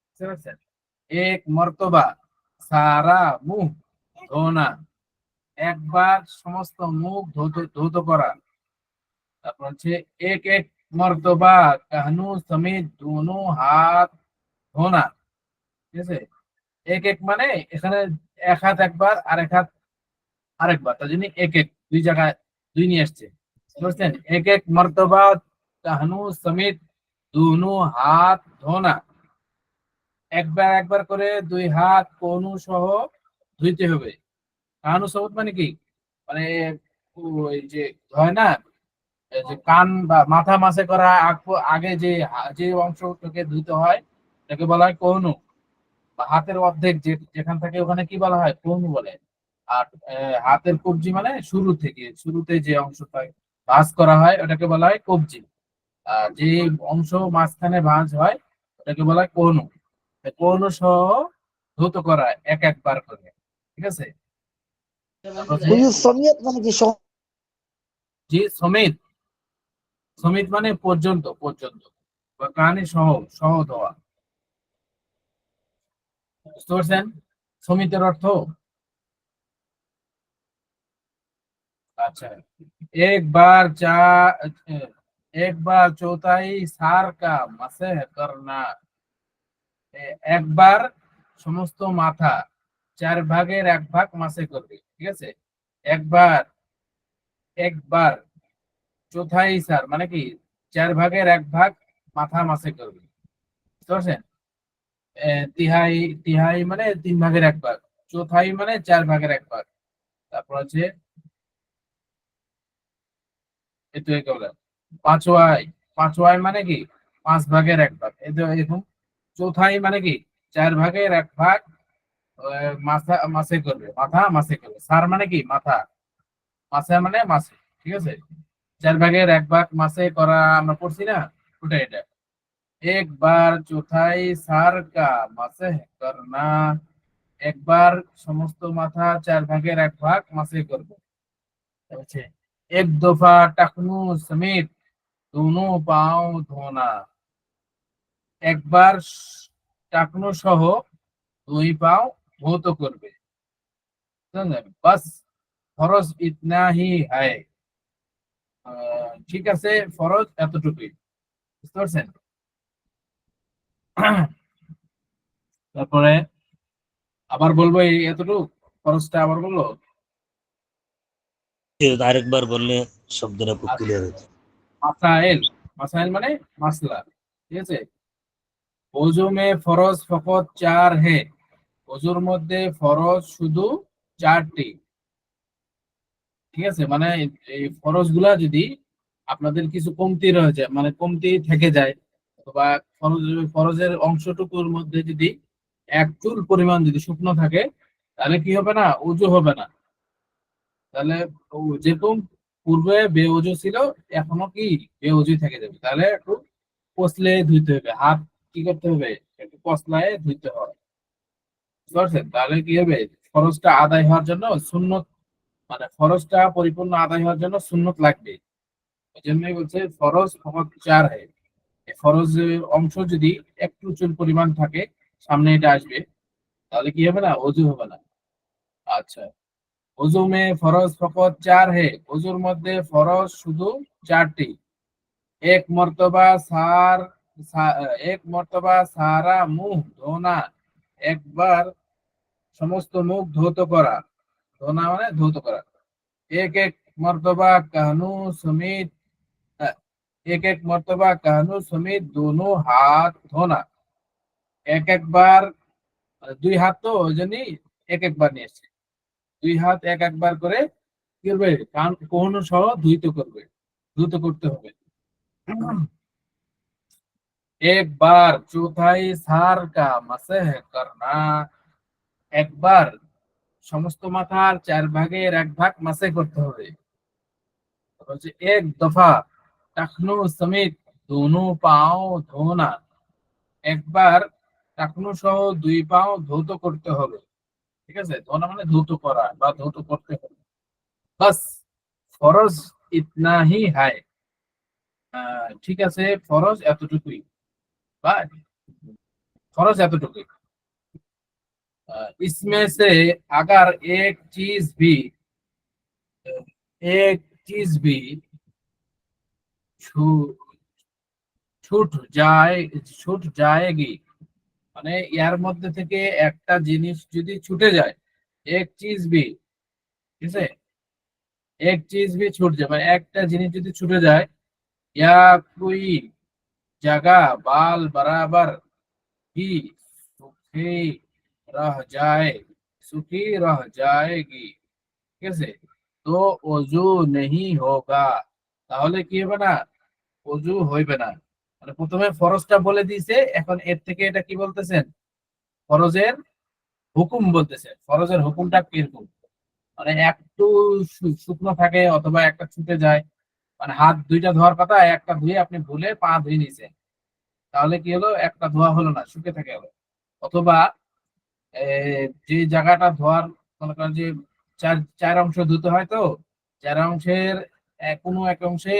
বুঝতে পারছেন? এক মর্তবা সারা মুহ ধোনা, একবার সমস্ত মুখ ধৌত করা। তারপর হচ্ছে এক এক মর্তবা কাহনু সমেত দোনো হাত ধোনা। ঠিক আছে, এক এক মানে এখানে এক হাত একবার আর এক হাত আরেকবার, তার জন্য এক এক, দুই জায়গায় দুই নিয়ে আসছে। বুঝছেন? এক এক মর্তবা কাহনু সমেত দোনো হাত ধোনা, একবার একবার করে দুই হাত কনু সহ ধুইতে হবে। কাহনু সমেত মানে কি? মানে ওই যে হয় না, এই যে কান বা মাথা মাসে করা আগে যে যে অংশটাকে ধুইতে হয় তাকে বলা হয় কৌনু, বা হাতের অর্ধেক যেখান থেকে ওখানে কি বলা হয়? কৌনু বলে। আর হাতের কবজি মানে শুরু থেকে, শুরুতে যে অংশটা ভাঁজ করা হয় ওটাকে বলা হয় কবজি। আর যে অংশ মাঝখানে ভাঁজ হয় ওটাকে বলা হয় কৌনু। কৌনু সহ ধৌত করা এক একবার করে। ঠিক আছে, তারপর হচ্ছে হুজুর সমিয়ত মানে কি? জি সমেত, সমিত মানে পর্যন্ত, পর্যন্ত বা কানে সহ, সহ দেওয়া। বুঝতে পারছেন সমিতের অর্থ? আচ্ছা, একবার একবার চৌথাই সার কা মাসেহ করনা, একবার সমস্ত মাথা 4 ভাগের 1 ভাগ মাসে করবে। ঠিক আছে, একবার, একবার চৌথাই সার মানে কি 4 ভাগের 1 ভাগ মাথা মাসে করবে। বুঝতে পারছেন? তিহাই, তিহাই মানে 3 ভাগের 1 ভাগ, চৌথাই মানে 4 ভাগের 1 ভাগ। তারপর আছে এই তো এগুলো পাঁচওয়াই, পাঁচওয়াই মানে কি 5 ভাগের 1 ভাগ। এই তো এরকম চৌথাই মানে কি 4 ভাগের 1 ভাগ মাথা মাসে করবে, মাথা মাসে করবে। সার মানে কি মাথা, মাসে মানে মাসে। ঠিক আছে, 4 ভাগের 1 ভাগ মাসে করা আমরা পড়ছি না, ওটা এটা। একবার চৌথাই সার কা মাসে করনা, একবার সমস্ত মাথা 4 ভাগের 1 ভাগ মাসে করবে। হচ্ছে এক দফা টাকনু সমেত দোনো পাও ধোনা, একবার টাকনু সহ 2 পাও ধৌত করবে। বুঝলেন? বাস ফরজ ইতনা হি হ্যায়। ঠিক আছে, ফরজ এতটুকুই। বুঝতে পারছেন? তারপরে আবার বলবো এই এতটুকু, ফরজটা আবার বললো। আরেকবার বললে শব্দটা খুব ক্লিয়ার হতো। মাসাইল, মাসাইল মানে মাসলা। ঠিক আছে, ওযু মে ফরজ ফকত 4 হে, ওযুর মধ্যে ফরজ শুধু 4টি। ঠিক আছে, মানে এই ফরজ গুলা যদি আপনাদের কিছু কমতি রয়ে যায়, মানে কমতি থেকে যায়, অথবা ফরজের অংশটুকুর মধ্যে যদি এক চুল পরিমাণ যদি শুকনো থাকে, তাহলে কি হবে না? ওযু হবে না। তাহলে যেরকম পূর্বে বেওযু ছিল, এখনো কি বেওযুই থেকে যাবে। তাহলে একটু কসলে ধুইতে হবে, হাত কি করতে হবে? একটু কসলায় ধুইতে হবে। বুঝতে পারছেন? তাহলে কি হবে? ফরজটা আদায় হওয়ার জন্য সুন্নত, মানে ফরজটা পরিপূর্ণ আদায় হওয়ার জন্য সুন্নত লাগবে। এই জন্যই বলছে ফরজ ফকত 4 হয়। এই ফরজের অংশ যদি একটু চুল পরিমাণ থাকে, সামনে এটা আসবে, তাহলে কি হবে না? ওযু হবে না। আচ্ছা, ওযু মে ফরজ ফকত 4 है। ওযুর মধ্যে ফরজ শুধু 4টি। এক মর্তবা এক মর্তবা সারা মুখ ধোনা, একবার সমস্ত মুখ ধৌত করা। ধোনা মানে ধৌত করা। এক এক মর্তবা কাহনু সমেত এক এক মর্তবা কাহনু সমেত দোনো হাত ধোনা। এক একবার, দুই হাত তো ওই জন্যই এক একবার নিয়ে এসছে। দুই হাত এক একবার করে কি করবে, কাহনু সহ ধুইতে করবে, ধুত করতে হবে। एक बार चौथाई सार का मसह करना, একবার সমস্ত মাথার 4 ভাগের 1 ভাগ মাসে করতে হবে। তারপর হচ্ছে এক দফা টাকনু সমেত দোনো পাও ধোনা, একবার টাকনু সহ 2 পাও ধৌত করতে হবে। ঠিক আছে, ধোনা মানে ধৌত করা বা ধৌত করতে হবে। বাস ফরজ ইতনা হি হায়। ঠিক আছে, ফরজ এতটুকুই বা फर्ज एतटुकु। इसमें से अगर एक चीज भी छूट जाएगी, মানে ইয়ার মধ্যে থেকে একটা জিনিস যদি ছুটে যায়, এক চিজ ভি, ঠিক আছে, এক চিজ ভি ছুট যায় মানে একটা জিনিস যদি ছুটে যায়, या कोई जगह बाल बराबर ही सूखी रह जाए, सूखी रह जाएगी, ঠিক আছে, তো ওযু नहीं होगा, তাহলে কি হবে না, ওযু হইবে না। মানে প্রথমে ফরজটা বলে দিয়েছে, এখন এর থেকে এটা কি বলতেছেন, ফরজের হুকুম বলতেছেন। ফরজের হুকুমটা কিরকম, মানে একটু শুকনো থাকে অথবা একটা ছুটে যায়, মানে হাত দুইটা ধোয়ার কথা, একটা ধুয়ে আপনি ভুলে পা ধুয়ে নিছেন, তাহলে কি হলো, একটা ধোয়া হলো না, শুকে থাকে হলো। অথবা যে জায়গাটা ধোয়ার, মনে করেন যে চার অংশ ধুতে হয়, তো 4 অংশের কোনো এক অংশে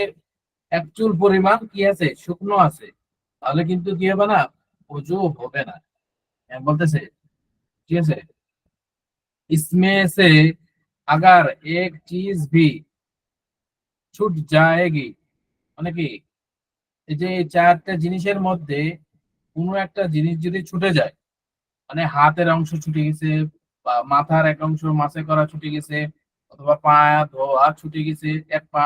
এক চুল পরিমাণ কি আছে, শুকনো আছে, তাহলে কিন্তু কি হবে না, ওযু হবে না। বলতেছে, ঠিক আছে, इसमें से अगर एक चीज भी छूट जाएगी, মানে কি, এই যে এই 4টা জিনিসের মধ্যে কোনো একটা জিনিস যদি ছুটে যায়, মানে হাতের অংশ ছুটে গেছে, বা মাথার এক অংশ মাসে করা ছুটে গেছে, অথবা পা ধোয়া ছুটে গেছে এক পা,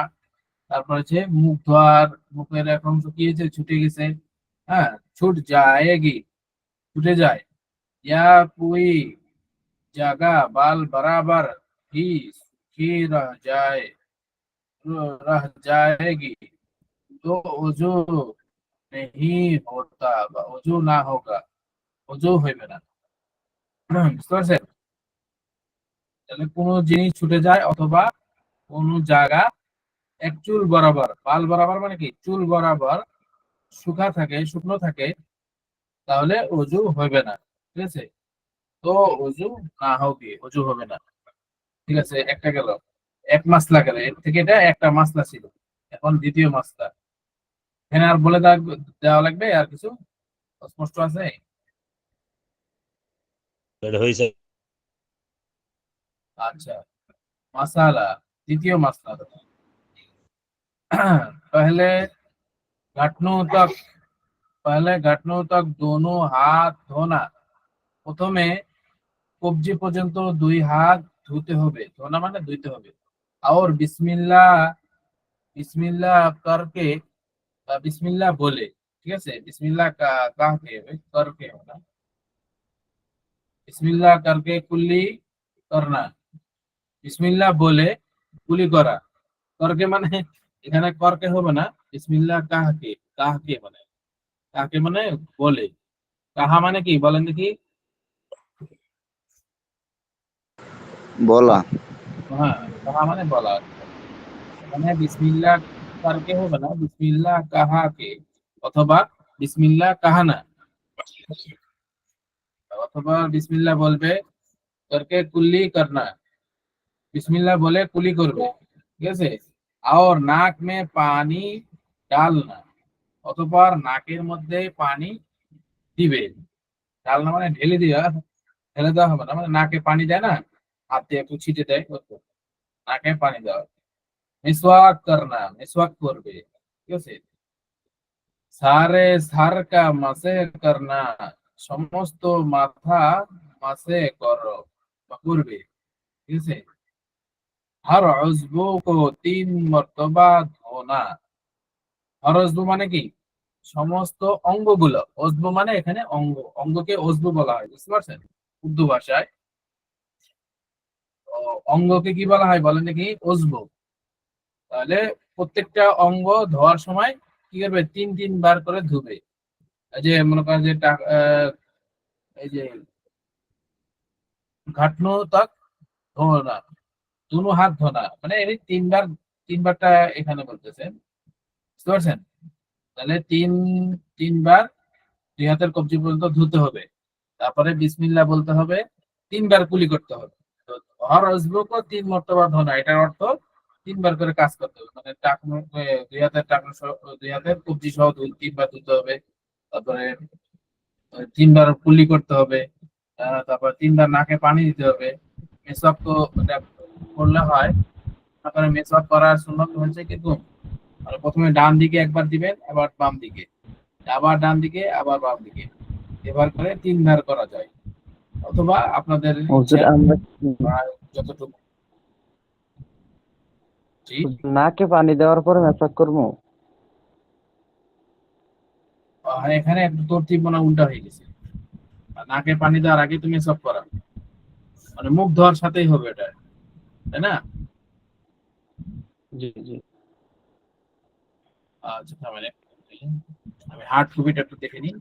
তারপর হচ্ছে মুখ ধোয়ার মুখের এক অংশ কি হয়েছে, ছুটে গেছে। হ্যাঁ, ছুট যায়গি, ছুটে যায়। या कोई जगह बाल बराबर ही सूखी रह जाएगी, तो ওযু नहीं होता বা ওযু না হোগা, ওযু হইবে না। বুঝতে পারছেন, তাহলে কোনো জিনিস ছুটে যায় অথবা কোনো জায়গা এক চুল বরাবর, বাল বরাবর মানে কি, চুল বরাবর শুকনো থাকে, তাহলে ওযু হইবে না। ঠিক আছে, তো ওযু না হবে, ওযু হবে না। ঠিক আছে, একটা গেল, এক মাসলা গেল, এর থেকে এটা একটা মাসলা ছিল, এখন দ্বিতীয় মাসলা। এখানে আর বলে দেওয়া লাগবে আর কিছু, স্পষ্ট আছে? এটা হয়েছে। अच्छा, मसाला, द्वितीय मसला। पहले घुटनों तक दोनों हाथ धोना, প্রথমে কবজি পর্যন্ত 2 হাত ধুতে হবে, ধোনা মানে ধুইতে হবে। और বিসমিল্লাহ करके, বিসমিল্লাহ বলে, ঠিক আছে, বিসমিল্লাহ কাকে करके होना, বিসমিল্লাহ करके कुल्ली करना, বিসমিল্লাহ বলে কুলি করা। করকে মানে এখানে করকে হবে না, বিসমিল্লাহ কাহকে মানে বলে। কাহা মানে কি বলেন দেখি? बोला। হ্যাঁ, কাহা মানে বলা। মানে বিসমিল্লাহ করকে হবে না, বিসমিল্লাহ কাহাকে, অথবা বিসমিল্লাহ কাহানা, অথবা বিসমিল্লাহ বলবে করকে কুল্লি করনা, বিসমিল্লাহ বলে কুলি করবে। ঠিক আছে, আর নাক মে পানি ডালনা, অতঃপর নাকের মধ্যে পানি দিবে। ডালনা মানে ঢেলে দেওয়া, ঢেলে দেওয়া হবে না, মানে নাকে পানি দেয় না, হাত দিয়ে একটু ছিটে দেয়, নাকে পানি দেওয়া। মিসওয়াক করনা, মিসওয়াক করবে, ঠিক আছে। সারে সার কা মাসে করনা, সমস্ত মাথা মাসে করো বা করবে, ঠিক আছে। হর উজবু কো 3 মর্তবা ধোনা। হর উজবু মানে কি? সমস্ত অঙ্গগুলো। উজবু মানে এখানে অঙ্গ, অঙ্গকে উজবু বলা হয়, বুঝতে পারছেন উর্দু ভাষায়। অঙ্গকে কি বলা হয় বলেন দেখি? উজবু। তাহলে প্রত্যেকটা অঙ্গ ধোয়ার সময় কি করবে? 3 বার করে ধুবে। এই যে মনে করেন যে এই যে ঘাটনো তক ধোনা, দুনো হাত ধোনা, মানে এই 3 বার, 3বারটা এখানে বলতেছেন, বুঝতে পারছেন। তাহলে 3বার 2 হাতের কবজি পর্যন্ত ধুতে হবে, তারপরে বিসমিল্লাহ বলতে হবে, 3বার কুলি করতে হবে। তো হর অজবুকও 3 মর্তবা ধোনা, এটার অর্থ 3বার করে কাজ করতে হবে, মানে টাকনো 2 হাতের টাকনো সহ, 2 হাতের কবজি সহ 3বার ধুতে হবে। তারপরে 3বার কুলি করতে হবে। তারপর 3বার নাকে পানি দিতে হবে। মেসওয়াক তো এটা করলে হয়। তারপরে মেসওয়াক করার সুন্নত হচ্ছে কিন্তু মানে প্রথমে ডান দিকে একবার দিবেন, আবার বাম দিকে, আবার ডান দিকে, আবার বাম দিকে, এবার করে 3বার করা যায়। অথবা আপনাদের হুজুর ইচ্ছা, আমরা যতটুকু। জি, নাকে পানি দেওয়ার পরে মেসওয়াক করবো? এখানে একটু তরতিব মনে হয় উল্টা হয়ে গেছে। নাকে পানি দেওয়ার আগে তুমি সব করা, মানে মুখ ধোয়ার সাথেই হবে এটা, তাই না? জি জি। আচ্ছা, তাহলে আমি হার্ড কপিটা একটু দেখে নিই।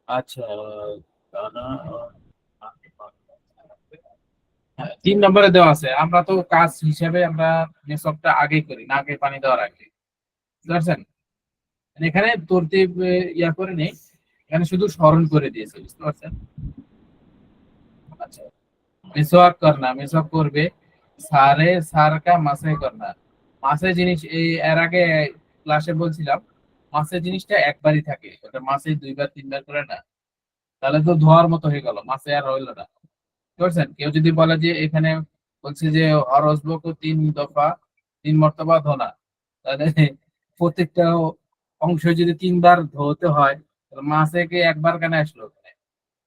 আচ্ছা, দানা, হ্যাঁ, 3 নম্বরে দেওয়া আছে। আমরা তো কাজ হিসাবে আমরা মেসকটা আগে করি, নাকে পানি দেওয়ার আগে, বুঝতে পারছেন। মানে এখানে তরতিব ইয়া করে নেই, এখানে শুধু স্মরণ করে দিয়েছে, বুঝতে পারছেন। আচ্ছা, মিসওয়াক করনা, মিসওয়াক করবে। সারে সার কা মাসে করনা, মাসে জিনিস এই এর আগে ক্লাসে বলছিলাম, মাসে জিনিসটা একবারই থাকে, ওটা মাসে 2বার 3বার করে না। তাহলে তো ধোয়ার মতো হয়ে গেল, মাসে আর হইলো না, বুঝতে পারছেন। কেউ যদি বলে যে এখানে বলছে যে হর অজবুক 3 দফা 3 মর্তবা ধোনা, তাহলে প্রত্যেকটা অংশ যদি 3বার ধোতে হয়, তাহলে মাসে কে একবার কেন আসলো ওখানে?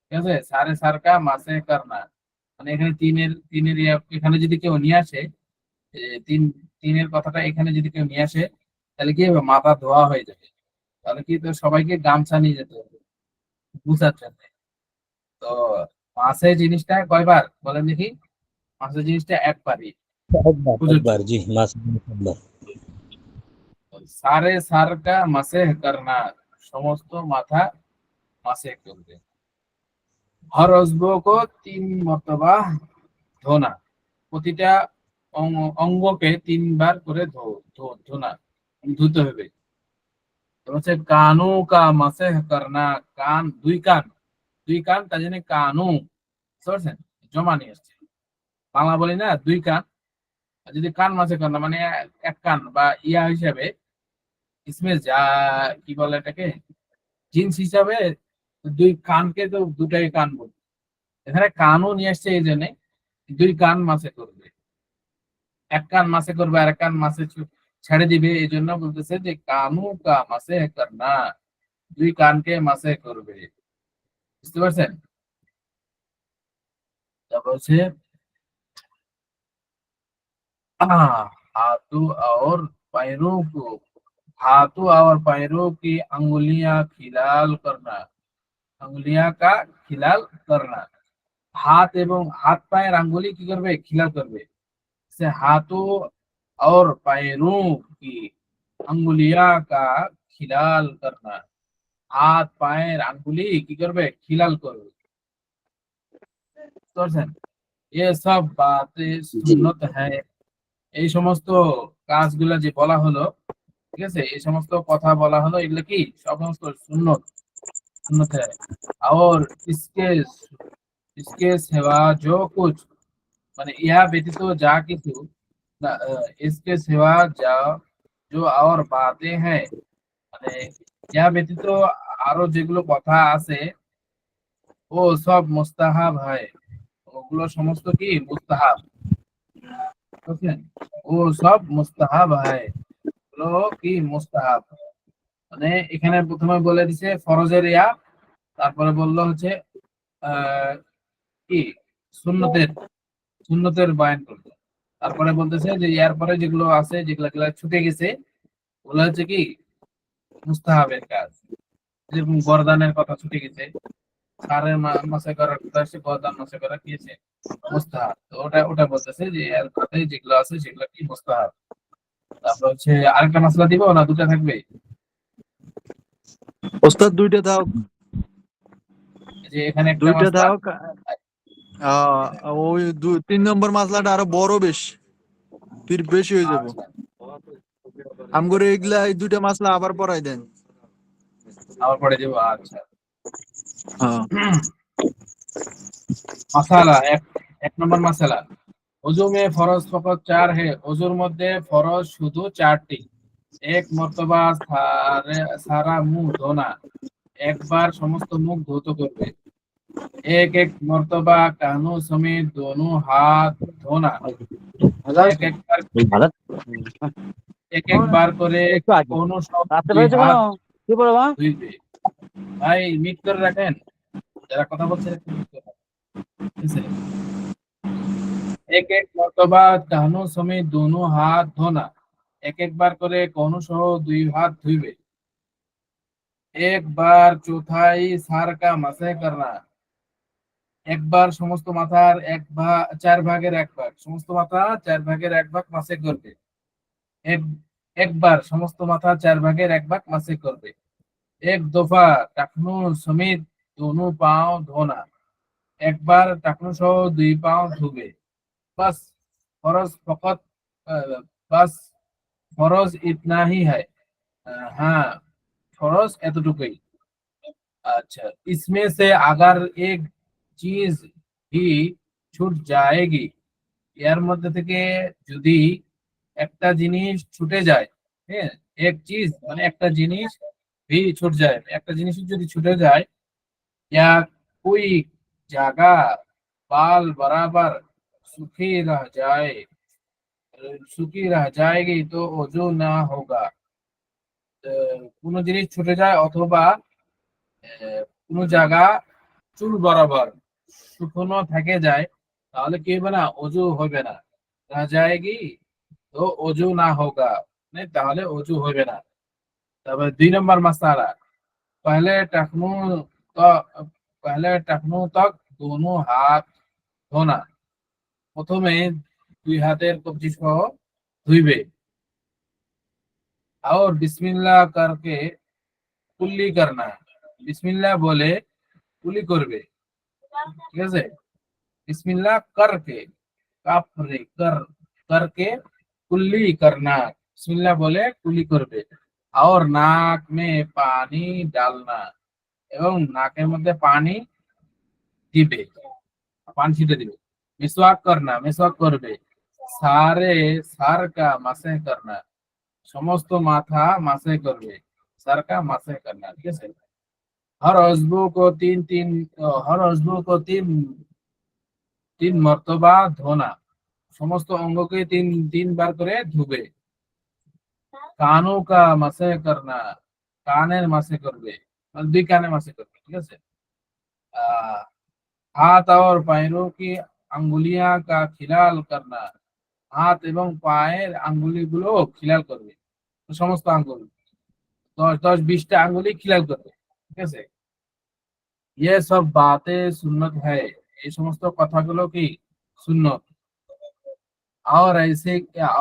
ঠিক আছে, সারে সারকা মাসে করনা, মানে এখানে তিনের এখানে যদি কেউ নিয়ে আসে, এ, তিন তিনের কথাটা এখানে যদি কেউ নিয়ে আসে, তাহলে কি হবে? মাথা ধোয়া হয়ে যাবে। তাহলে কি, তো সবাইকে গামছা নিয়ে যেতে হবে বুঝার জন্য। তো মাসে জিনিসটা কয়বার বলেন দেখি? মাসে জিনিসটা একবারই একবার বুঝার একবার, জন্য। জি মাছ একবার। সারে সারকা মাসে করনা, সমস্ত মাথা মাসে করবে। হর অজবো কো 3 মর্তবা ধোনা, প্রতিটা অঙ্গকে 3বার করে ধোনা, ধুতে হবে। তো হচ্ছে কানু কা মাসে করনা, কান, 2 কান, 2 কান, তার জন্য কানু, বুঝতে পারছেন, জমা নিয়ে আসছে। বাংলা বলি না 2 কান, আর যদি কান মাসে করনা মানে 1 কান, বা ইয়া হিসাবে ইসমে যা কি বলে এটাকে, জিন্স হিসাবে 2 কানকে তো দুটাই কান বলবে। এখানে কানও নিয়ে আসছে এই জন্য 2 কান মাসে করবে। 1 কান মাসে করবে আর 1 কান মাসে ছেড়ে দিবে, এই জন্য বলতেছে যে কানু কা মাসে করনা, 2 কানকে মাসে করবে, বুঝতে পারছেন। তারপর হচ্ছে हाथों और पैरों को, हाथों और पैरों की अंगुलियां खिलाल करना, अंगुलियां का खिलाल करना। হাত এবং হাত পায়ের আঙ্গুলি কি করবে? খিলাল করবে। সে হাতও और पैरों की अंगुलियां का खिलाल करना, হাত পায়ের আঙ্গুলি কি করবে? খিলাল করবে, বুঝতে পারছেন। ये सब बातें জি। सुन्नत है। এই সমস্ত কাজগুলা যে বলা হলো, ঠিক আছে, এই সমস্ত কথা বলা হলো, এগুলো কি সমস্ত সুন্নত, সুন্নত है। और इसके सिवा जो कुछ, মানে ইহা ব্যতীত যা কিছু, इसके सिवा যা जो और बातें हैं, মানে ইহা ব্যতীত আরো যেগুলো কথা আছে, ও সব মুস্তাহাব হয়, ওগুলো সমস্ত কি মুস্তাহাব, বুঝলেন? ও সব মুস্তাহাব হয়, ওগুলো কি মুস্তাহাব। মানে এখানে প্রথমে বলে দিছে ফরজের ইয়া, তারপরে বললো হচ্ছে আহ কি সুন্নতের, সুন্নতের বয়ান করতে, তারপরে বলতেছে যে ইয়ার পরে যেগুলো আছে যেগুলা ছুটে গেছে ওগুলো হচ্ছে কি মুস্তাহাবের কাজ। যেরকম গর্দানের কথা ছুটে গেছে, সারের মাসে করার কথা, সে গর্দান মাসে করা কি আছে মুস্তাহাব। তো ওটা ওটা বলতেছে যে এর সাথে যেগুলো আছে সেগুলো কি মুস্তাহাব। তারপর হচ্ছে আরেকটা মাসলা দিব না, দুটা থাকবে? ওস্তাদ দুইটা দাও, এই যে এখানে একটা দুইটা মাসলা, দাও। ওই 3 নম্বর মাসলাটা আরো বড়, ফির বেশি হয়ে যাবো। আচ্ছা আমগরে এগুলা এই দুইটা মাসলা আবার পড়াই দেন। আবার পরে দেবো। আচ্ছা হ্যাঁ। মাসালা এক, 1 নম্বর মাসালা, ওযু में फरज फकत 4 है, ওযুর মধ্যে ফরজ শুধু 4টি। এক মর্তবা সারা মুখ ধোনা, একবার সমস্ত মুখ ধৌত করবে। এক এক মর্তবা কানু সমেত দোনো হাত ধোনা, এক একবার এক একবার করে কোনো সব দুই হাত ধুইবে। ভাই মিট করে রাখেন, যারা কথা বলছে একটু mute করে রাখেন, ঠিক আছে? एक एक मर्तबा कहनो समेत दोनों हाथ धोना, एक एक बार करे कहनो सह दुई हाथ धुइबे। एक बार चौथाई सार का मसह करना, एक बार समस्त माथार एक भाग 4 भागेर 1 भाग, समस्त माथा 4 भागेर 1 भाग मसह करबे। एक एक बार समस्त माथा 4 भागेर 1 भाग मसह करबे। एक दफा टाकनू समेत दोनों पांव धोना, एक बार टाकनू सह दुई पांव धुबे। बस फरज फकत बस फरज इतना ही है। हाँ फरज एतटुकुई। अच्छा इसमें से अगर एक चीज भी छूट जाएगी, এর মধ্যে থেকে যদি একটা জিনিস ছুটে যায়, হ্যাঁ এক চিজ মানে একটা জিনিস भी छूट जाए, একটা জিনিস যদি ছুটে যায়, या कोई जगह बाल बराबर सूखी रह जाए, सूखी रह जाएगी तो वजू ना होगा। কোনো জিনিস ছুটে যায় অথবা কোনো জায়গা চুল বরাবর শুকনো থেকে যায়, তাহলে কি হবে না, অজু হবে না। না যায়গি তো অজু না হোগা, মানে তাহলে অজু হবে না। তারপরে 2 নম্বর মাসালা, पहले टखनू तो पहले टखनू तक दोनों हाथ धोना, প্রথমে দুই হাতের কবজি সহ ধুইবে। और बिस्मिल्लाह करके কুল্লি করনা, বিসমিল্লাহ বলে কুলি করবে, ঠিক আছে? বিসমিল্লাহ করকে কাফরে কর करके কুল্লি করনা, বিসমিল্লাহ বলে কুলি করবে। और नाक में पानी डालना, এবং নাকের মধ্যে পানি দিবে, পানি ছিটে দিবে। মিসওয়াক করনা, মিসওয়াক করবে। সারে সার কা মাসে করনা, সমস্ত মাথা মাসে করবে। সার কা মাসে করনা, ঠিক আছে? हर अज़बू को तीन तीन हर अज़बू को तीन तीन मर्तबा धोना, সমস্ত অঙ্গকে 3 বার করে ধুবে। কানও কা মাসে করনা, কানের মাসে করবে, মানে 2 কানে মাসে করবে, ঠিক আছে? আহ हाथ और पैरों की अंगुलियां का खिलाल करना, হাত এবং পায়ের আঙ্গুলিগুলো খিলাল করবে, সমস্ত আঙ্গুল 10-10-20টা আঙ্গুলি খিলাল করবে, ঠিক আছে? ये सब बातें सुन्नत है, এই সমস্ত কথাগুলো কি সুন্নত। और ऐसे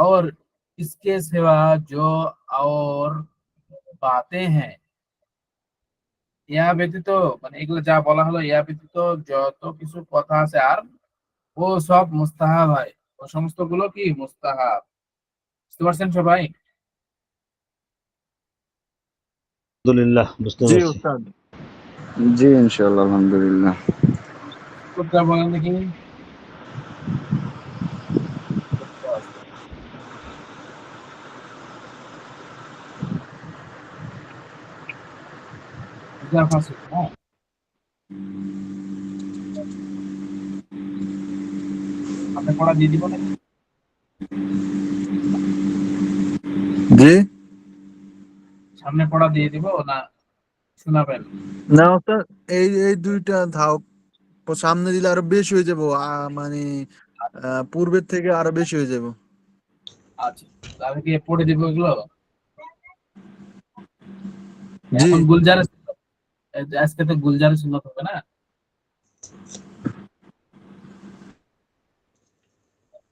और इसके सिवा जो और बातें हैं, ইয়া ব্যতীত মানে এগুলো যা বলা হলো ইয়া ব্যতীত যত কিছু কথা আছে আর ও সব মুস্তাহাব হয়, ও সমস্ত গুলো কি মুস্তাহাব। বুঝতে পারছেন সবাই? আলহামদুলিল্লাহ বুঝতে জি পারছি। ওস্তাদ। জি ইনশাআল্লাহ আলহামদুলিল্লাহ। কোনটা বলেন দেখি। বুঝতে পারছি, হ্যাঁ সামনে পড়া দিয়ে দিব নাকি? জি সামনে পড়া দিয়ে দিব না শোনাবেন? না ওস্তাদ, এই এই দুইটা ধাপ সামনে দিলে আরো বেশি হয়ে যাবো, মানে পূর্বের থেকে আরো বেশি হয়ে যাবো। আচ্ছা, আমি কি পড়ে দিব এগুলো? জি এখন গুলজারের আজকে তো গুলজারের সুন্নাত হবে না?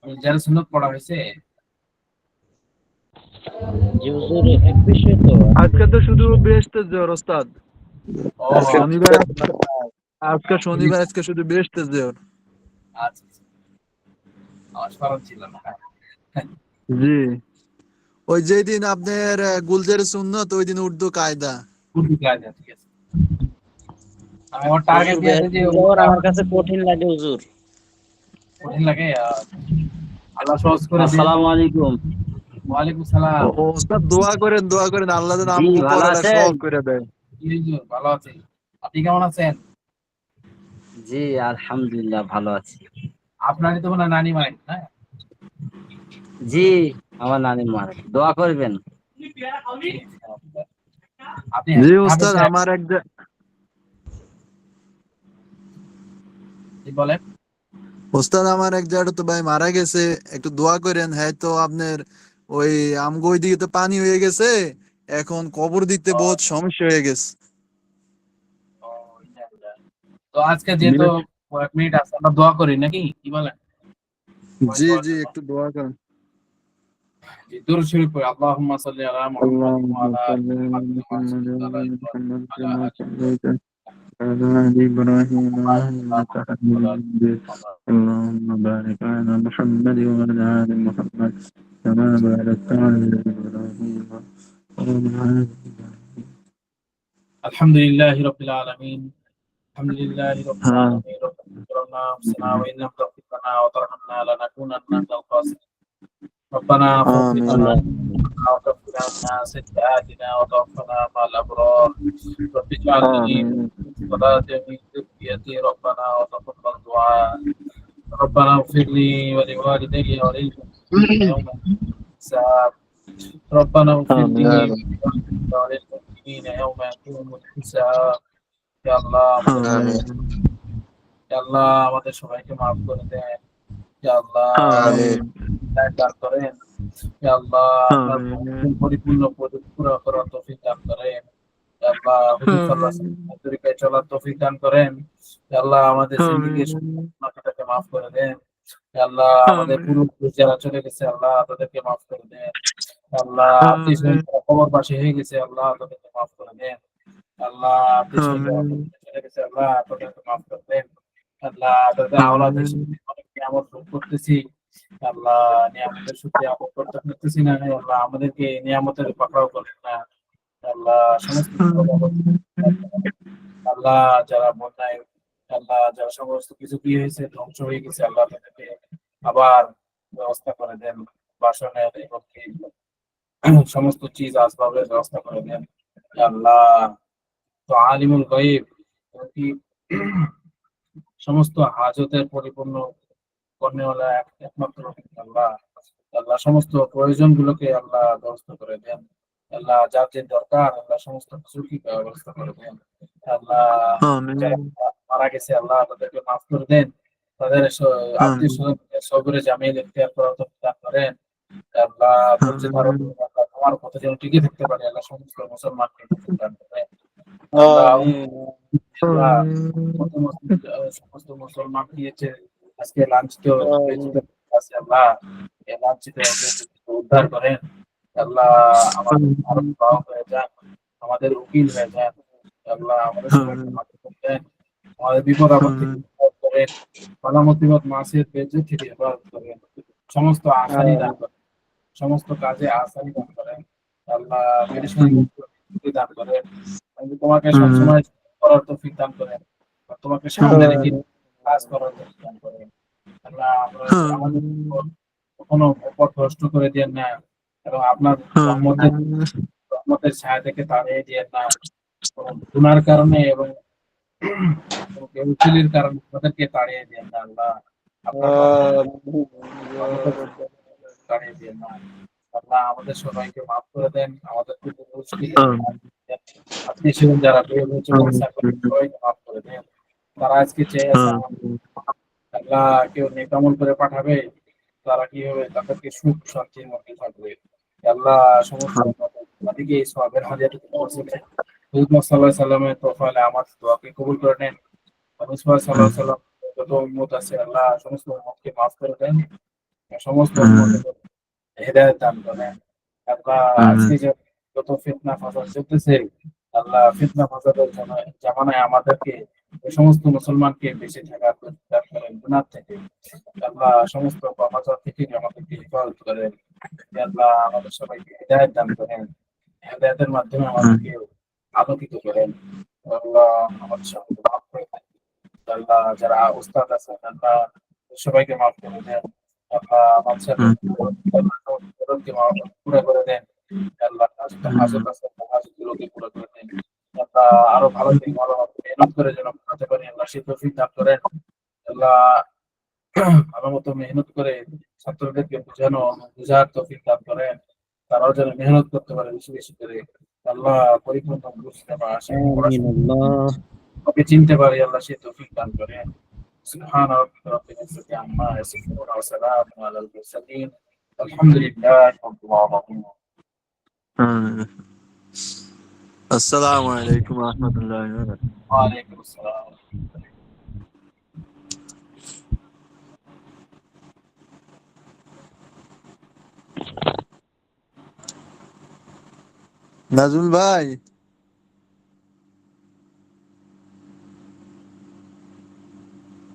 গুলজারের সুন্নাত পড়া হয়েছে? আজকে তো শুধু বেহেশতের জোর ওস্তাদ। ও শনিবার আজকে শনিবার, আজকে শুধু বেহেশতের জোর। আচ্ছা, আমার স্মরণ ছিল না। জি ওই যেদিন আপনার গুলজারের সুন্নত ওই দিন উর্দু কায়দা। উর্দু ক্লাস ঠিক আছে। আমি আমার টার্গেট দিয়েছে যে আমার কাছে কঠিন লাগে হুজুর। কঠিন লাগে। আল্লাহ সহজ করে দিন। আসসালামু আলাইকুম। ওয়ালাইকুম সালাম। ওস্তাদ দোয়া করেন আল্লাহ যেন জি, আমগো ভালো পড়াটা আছেন? সহজ করে দেয়। জি হুজুর, ভালো আছি। আপনি কেমন আছেন? জি আলহামদুলিল্লাহ ভালো আছি। আপনারই তো মনে হয় নানি মাই, হ্যাঁ? জি আমার নানি মারা, দোয়া করবেন। আপনি জি হাফেজ ওস্তাদ সাহেব, আমার জি বলেন। ওস্তাদ আমার এক জায়গা তো ভাই মারা গেছে, একটু দোয়া করেন। হ্যাঁ তো আপনার ওই আমগো ওইদিকে তো পানি হয়ে গেছে, এখন কবর দিতে বহুত সমস্যা হয়ে গেছে। ও, ইনশাআল্লাহ। তো আজকে যেহেতু কয়েক মিনিট আছে, আমরা দোয়া করি নাকি, কি বলেন? জি জি একটু দোয়া করেন। জি, দুরূদ শরীফ পড়ি। আল্লাহুম্মা সাল্লি আলা মুহাম্মাদ ওয়া اللهم আলা صل আলি على মুহাম্মাদ কামা محمد সাল্লাইতা আলা وعلى آل ইব্রাহিম محمد ওয়া আলা كما আলি صليت على آل إبراهيم إنك حميد مجيد. اللهم بارك على محمد وعلى آل محمد كما باركت على إبراهيم وعلى آل إبراهيم. আলহামদুলিল্লাহি রাব্বিল আলামিন। الحمد لله رب হ্যাঁ العالمين رب اغفر انفسنا وان لم تغفر لنا وترحمنا لنكونن من الخاسرين ربنا فاغفر آمين. لنا وكفر عنا سيئاتنا وتوفنا مع الابرار رب اجعلني آمين. من صلاة من ذريتي ربنا وتقبل دعاء ربنا اغفر لي ولوالدي وللمؤمنين يوم الحساب ربنا اغفر لي آمين. وللمؤمنين يوم يقوم الحساب يا الله آمين. ইয়া আল্লাহ আমাদের সবাইকে মাফ করে দেন। ইয়া আল্লাহ آمين. হৃদায়াত দান করেন। ইয়া আল্লাহ আপনার آمين. পরিপূর্ণ পুরা করার তৌফিক দান করেন। ইয়া আল্লাহ হুজুর সাল্লাল্লাহু আলাইহি ওয়াসাল্লামের তরিকায় চলার তৌফিক দান করেন। ইয়া আল্লাহ আমাদের জিন্দেগীর গুনাহটাকে মাফ করে দেন। ইয়া আল্লাহ আমাদের পূর্বপুরুষ যারা চলে গেছে আল্লাহ তাদেরকে মাফ করে দেন। ইয়া আল্লাহ আত্মীয়-স্বজন যারা কবরবাসী হয়ে গেছে আল্লাহ তাদেরকে মাফ করে দেন। আল্লাহ আত্মীয়-স্বজন যারা চলে গেছে আল্লাহ তাদেরকে মাফ করে দেন। আল্লাহ তাদের আওলাদ হিসেবে অনেক নিয়ামত ভোগ করতেছি। আল্লাহ নিয়ামতের শুকরিয়া আদায় করতে পারতেছি না। আল্লাহ আমাদেরকে নিয়ামতের পাকড়াও করেন না। আল্লাহ সমস্ত আল্লাহ যারা বন্যায় আল্লাহ যারা সমস্ত কিছু কি হয়েছে ধ্বংস হয়ে গেছে আল্লাহ তাদেরকে আবার ব্যবস্থা করে দেন। বাসনের এবং কি সমস্ত চিজ আসবাবের ব্যবস্থা করে দেন। আল্লাহ তো আলিমুল গায়ব কি সমস্ত হাজতের পরিপূর্ণ কর্নেওয়ালা একমাত্র আল্লাহ। আল্লাহ সমস্ত প্রয়োজনগুলোকে আল্লাহ ব্যবস্থা করে দেন। আল্লাহ যার যে দরকার আল্লাহ সমস্ত কিছুকে ব্যবস্থা করে দেন। আল্লাহ যারা মারা গেছে আল্লাহ তাদেরকে মাফ করে দেন। তাদের আত্মীয় স্বজনদের সবরে জামিল ইখতিয়ার করার তৌফিক দান করেন। আল্লাহ ধৈর্য ধারণ করে আল্লাহ তোমার পথে যেন টিকে থাকতে পারে আল্লাহ সমস্ত মুসলমানকে তৌফিক দান করেন। আল্লাহ আল্লাহ সমস্ত মুসলমান দিয়েছে আজকে লাঞ্ছিত আছে আল্লাহ এই লাঞ্ছিত উদ্ধার করেন। আল্লাহ আমাদের আরো পাওয়া হয়ে যান, আমাদের উকিল হয়ে যান। আল্লাহ আমাদের সবাইকে মাফ করে দেন, আমাদের বিপদ আপদ থেকে হেফাজত করেন, বালা মুসিবত মাসিয়ত বেজ্জত থেকে হেফাজত করেন, সমস্ত আসানি দান করেন, সমস্ত কাজে আসানি দান করেন। আল্লাহ পেরেশানি মুক্ত দান করেন। আমি তোমাকে সবসময় করার তৌফিক দান করেন, তোমাকে সামনে রেখে কাজ করার তৌফিক দান করেন। আল্লাহ আমাদের কখনো পথভ্রষ্ট করে দিয়েন না এবং আপনার রহমতের ছায়া থেকে তাড়িয়ে দিয়েন না। গুনার কারণে এবং উকিলের কারণে তাদেরকে তাড়িয়ে দিয়েন না আল্লাহ। আপনার দাঁড়িয়ে দিয়ে না। আল্লাহ আমাদের সবাইকে মাফ করে দেন, আমাদের পূর্বপুরুষকে আত্মীয় স্বজন যারা বিয়ে হয়েছে সবাইকে মাফ করে দেন। তারা আজকে চেয়ে আছে আল্লাহ কেউ নেকামল করে পাঠাবে, তারা কি হবে, তাদেরকে সুখ শান্তির মধ্যে থাকবে। আল্লাহ সমস্ত আমাদেরকে এই সওয়াবের হাদিয়াটা পৌঁছে হুজুর সাল্লাল্লাহু আলাইহি সাল্লামের তোফালে আমার দোয়াকে কবুল করে নেন। হুজুর সাল্লাল্লাহু আলাইহি সাল্লাম যত উম্মত আছে আল্লাহ সমস্ত উম্মতকে মাফ করে দেন, সমস্ত উম্মতকে হেদায়েত দান করেন। আল্লাহ আজকে যে যত ফিতনা ফাসাদ চলতেছে, আল্লাহ ফিতনা ফাসাদের জামানায় আমাদেরকে এই সমস্ত মুসলমানকে বেঁচে থাকার দান করেন গুনাহ থেকে। আল্লাহ সমস্ত ফাসাদ থেকে আমাদেরকে হেফাজত করেন। আল্লাহ আমাদের সবাইকে হেদায়েত দান করেন, হেদায়েতের মাধ্যমে আমাদেরকে আলোকিত করেন। আল্লাহ আমাদের সবাইকে মাফ করে দেন। আল্লাহ যারা উস্তাদ আছেন আল্লাহ সবাইকে মাফ করে দেন। আল্লাহ বাচ্চাদেরকে পুরো করে দেন। আল্লাহ হাজত আছে হাজত গুলোকে পুরো করে দেন। আল্লাহ আরো ভালো থেকে ভালো মেহনত করে যেন পড়াতে পারি, আল্লাহ সে তৌফিক দান করেন। আল্লাহ ভালো মতো মেহনত করে ছাত্রদেরকে বুঝার তৌফিক দান করেন, তারাও যেন মেহনত করতে পারে বেশি বেশি করে। আল্লাহ পরিপূর্ণ বুঝতে পারে আমিন আল্লাহ। ওকে চিনতে পারি, আল্লাহ সে তৌফিক দান করেন। سبحان ربك رب العزة عما يصفون وسلام على المرسلين الحمد لله رب العالمين. আসসালামু আলাইকুম রহমতুল্লাহ। وعليكم السلام. নাজমুল ভাই,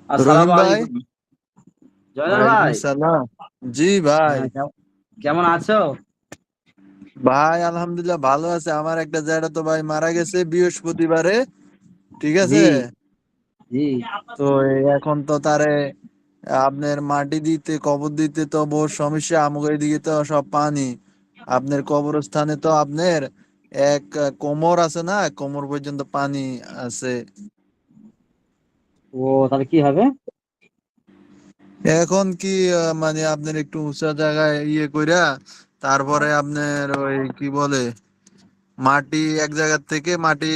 রহিম আসসালামু ভাই, আলাইকুম জয়নাল ওয়ালাইকুম ভাই। আসসালাম। জি ভাই। হ্যাঁ, কেমন আছো? ভাই আলহামদুলিল্লাহ ভালো আছে। আমার একটা জ্যাঠা ভাই মারা গেছে বৃহস্পতিবারে, ঠিক জি আছে। জি। তো এখন তো তারে আপনার মাটি দিতে কবর দিতে তো বহু সমস্যা। আমাদের এদিকে তো সব পানি। আপনার কবরস্থানে তো আপনার এক কোমর আছে না, কোমর পর্যন্ত পানি আছে। ও তাহলে কি হবে? এখন কি মানে আপনার একটু উঁচা জায়গায় কইরা তারপরে আপনার ওই কি বলে মাটি এক জায়গা থেকে মাটি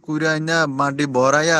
কুড়াই না মাটি ভরাইয়া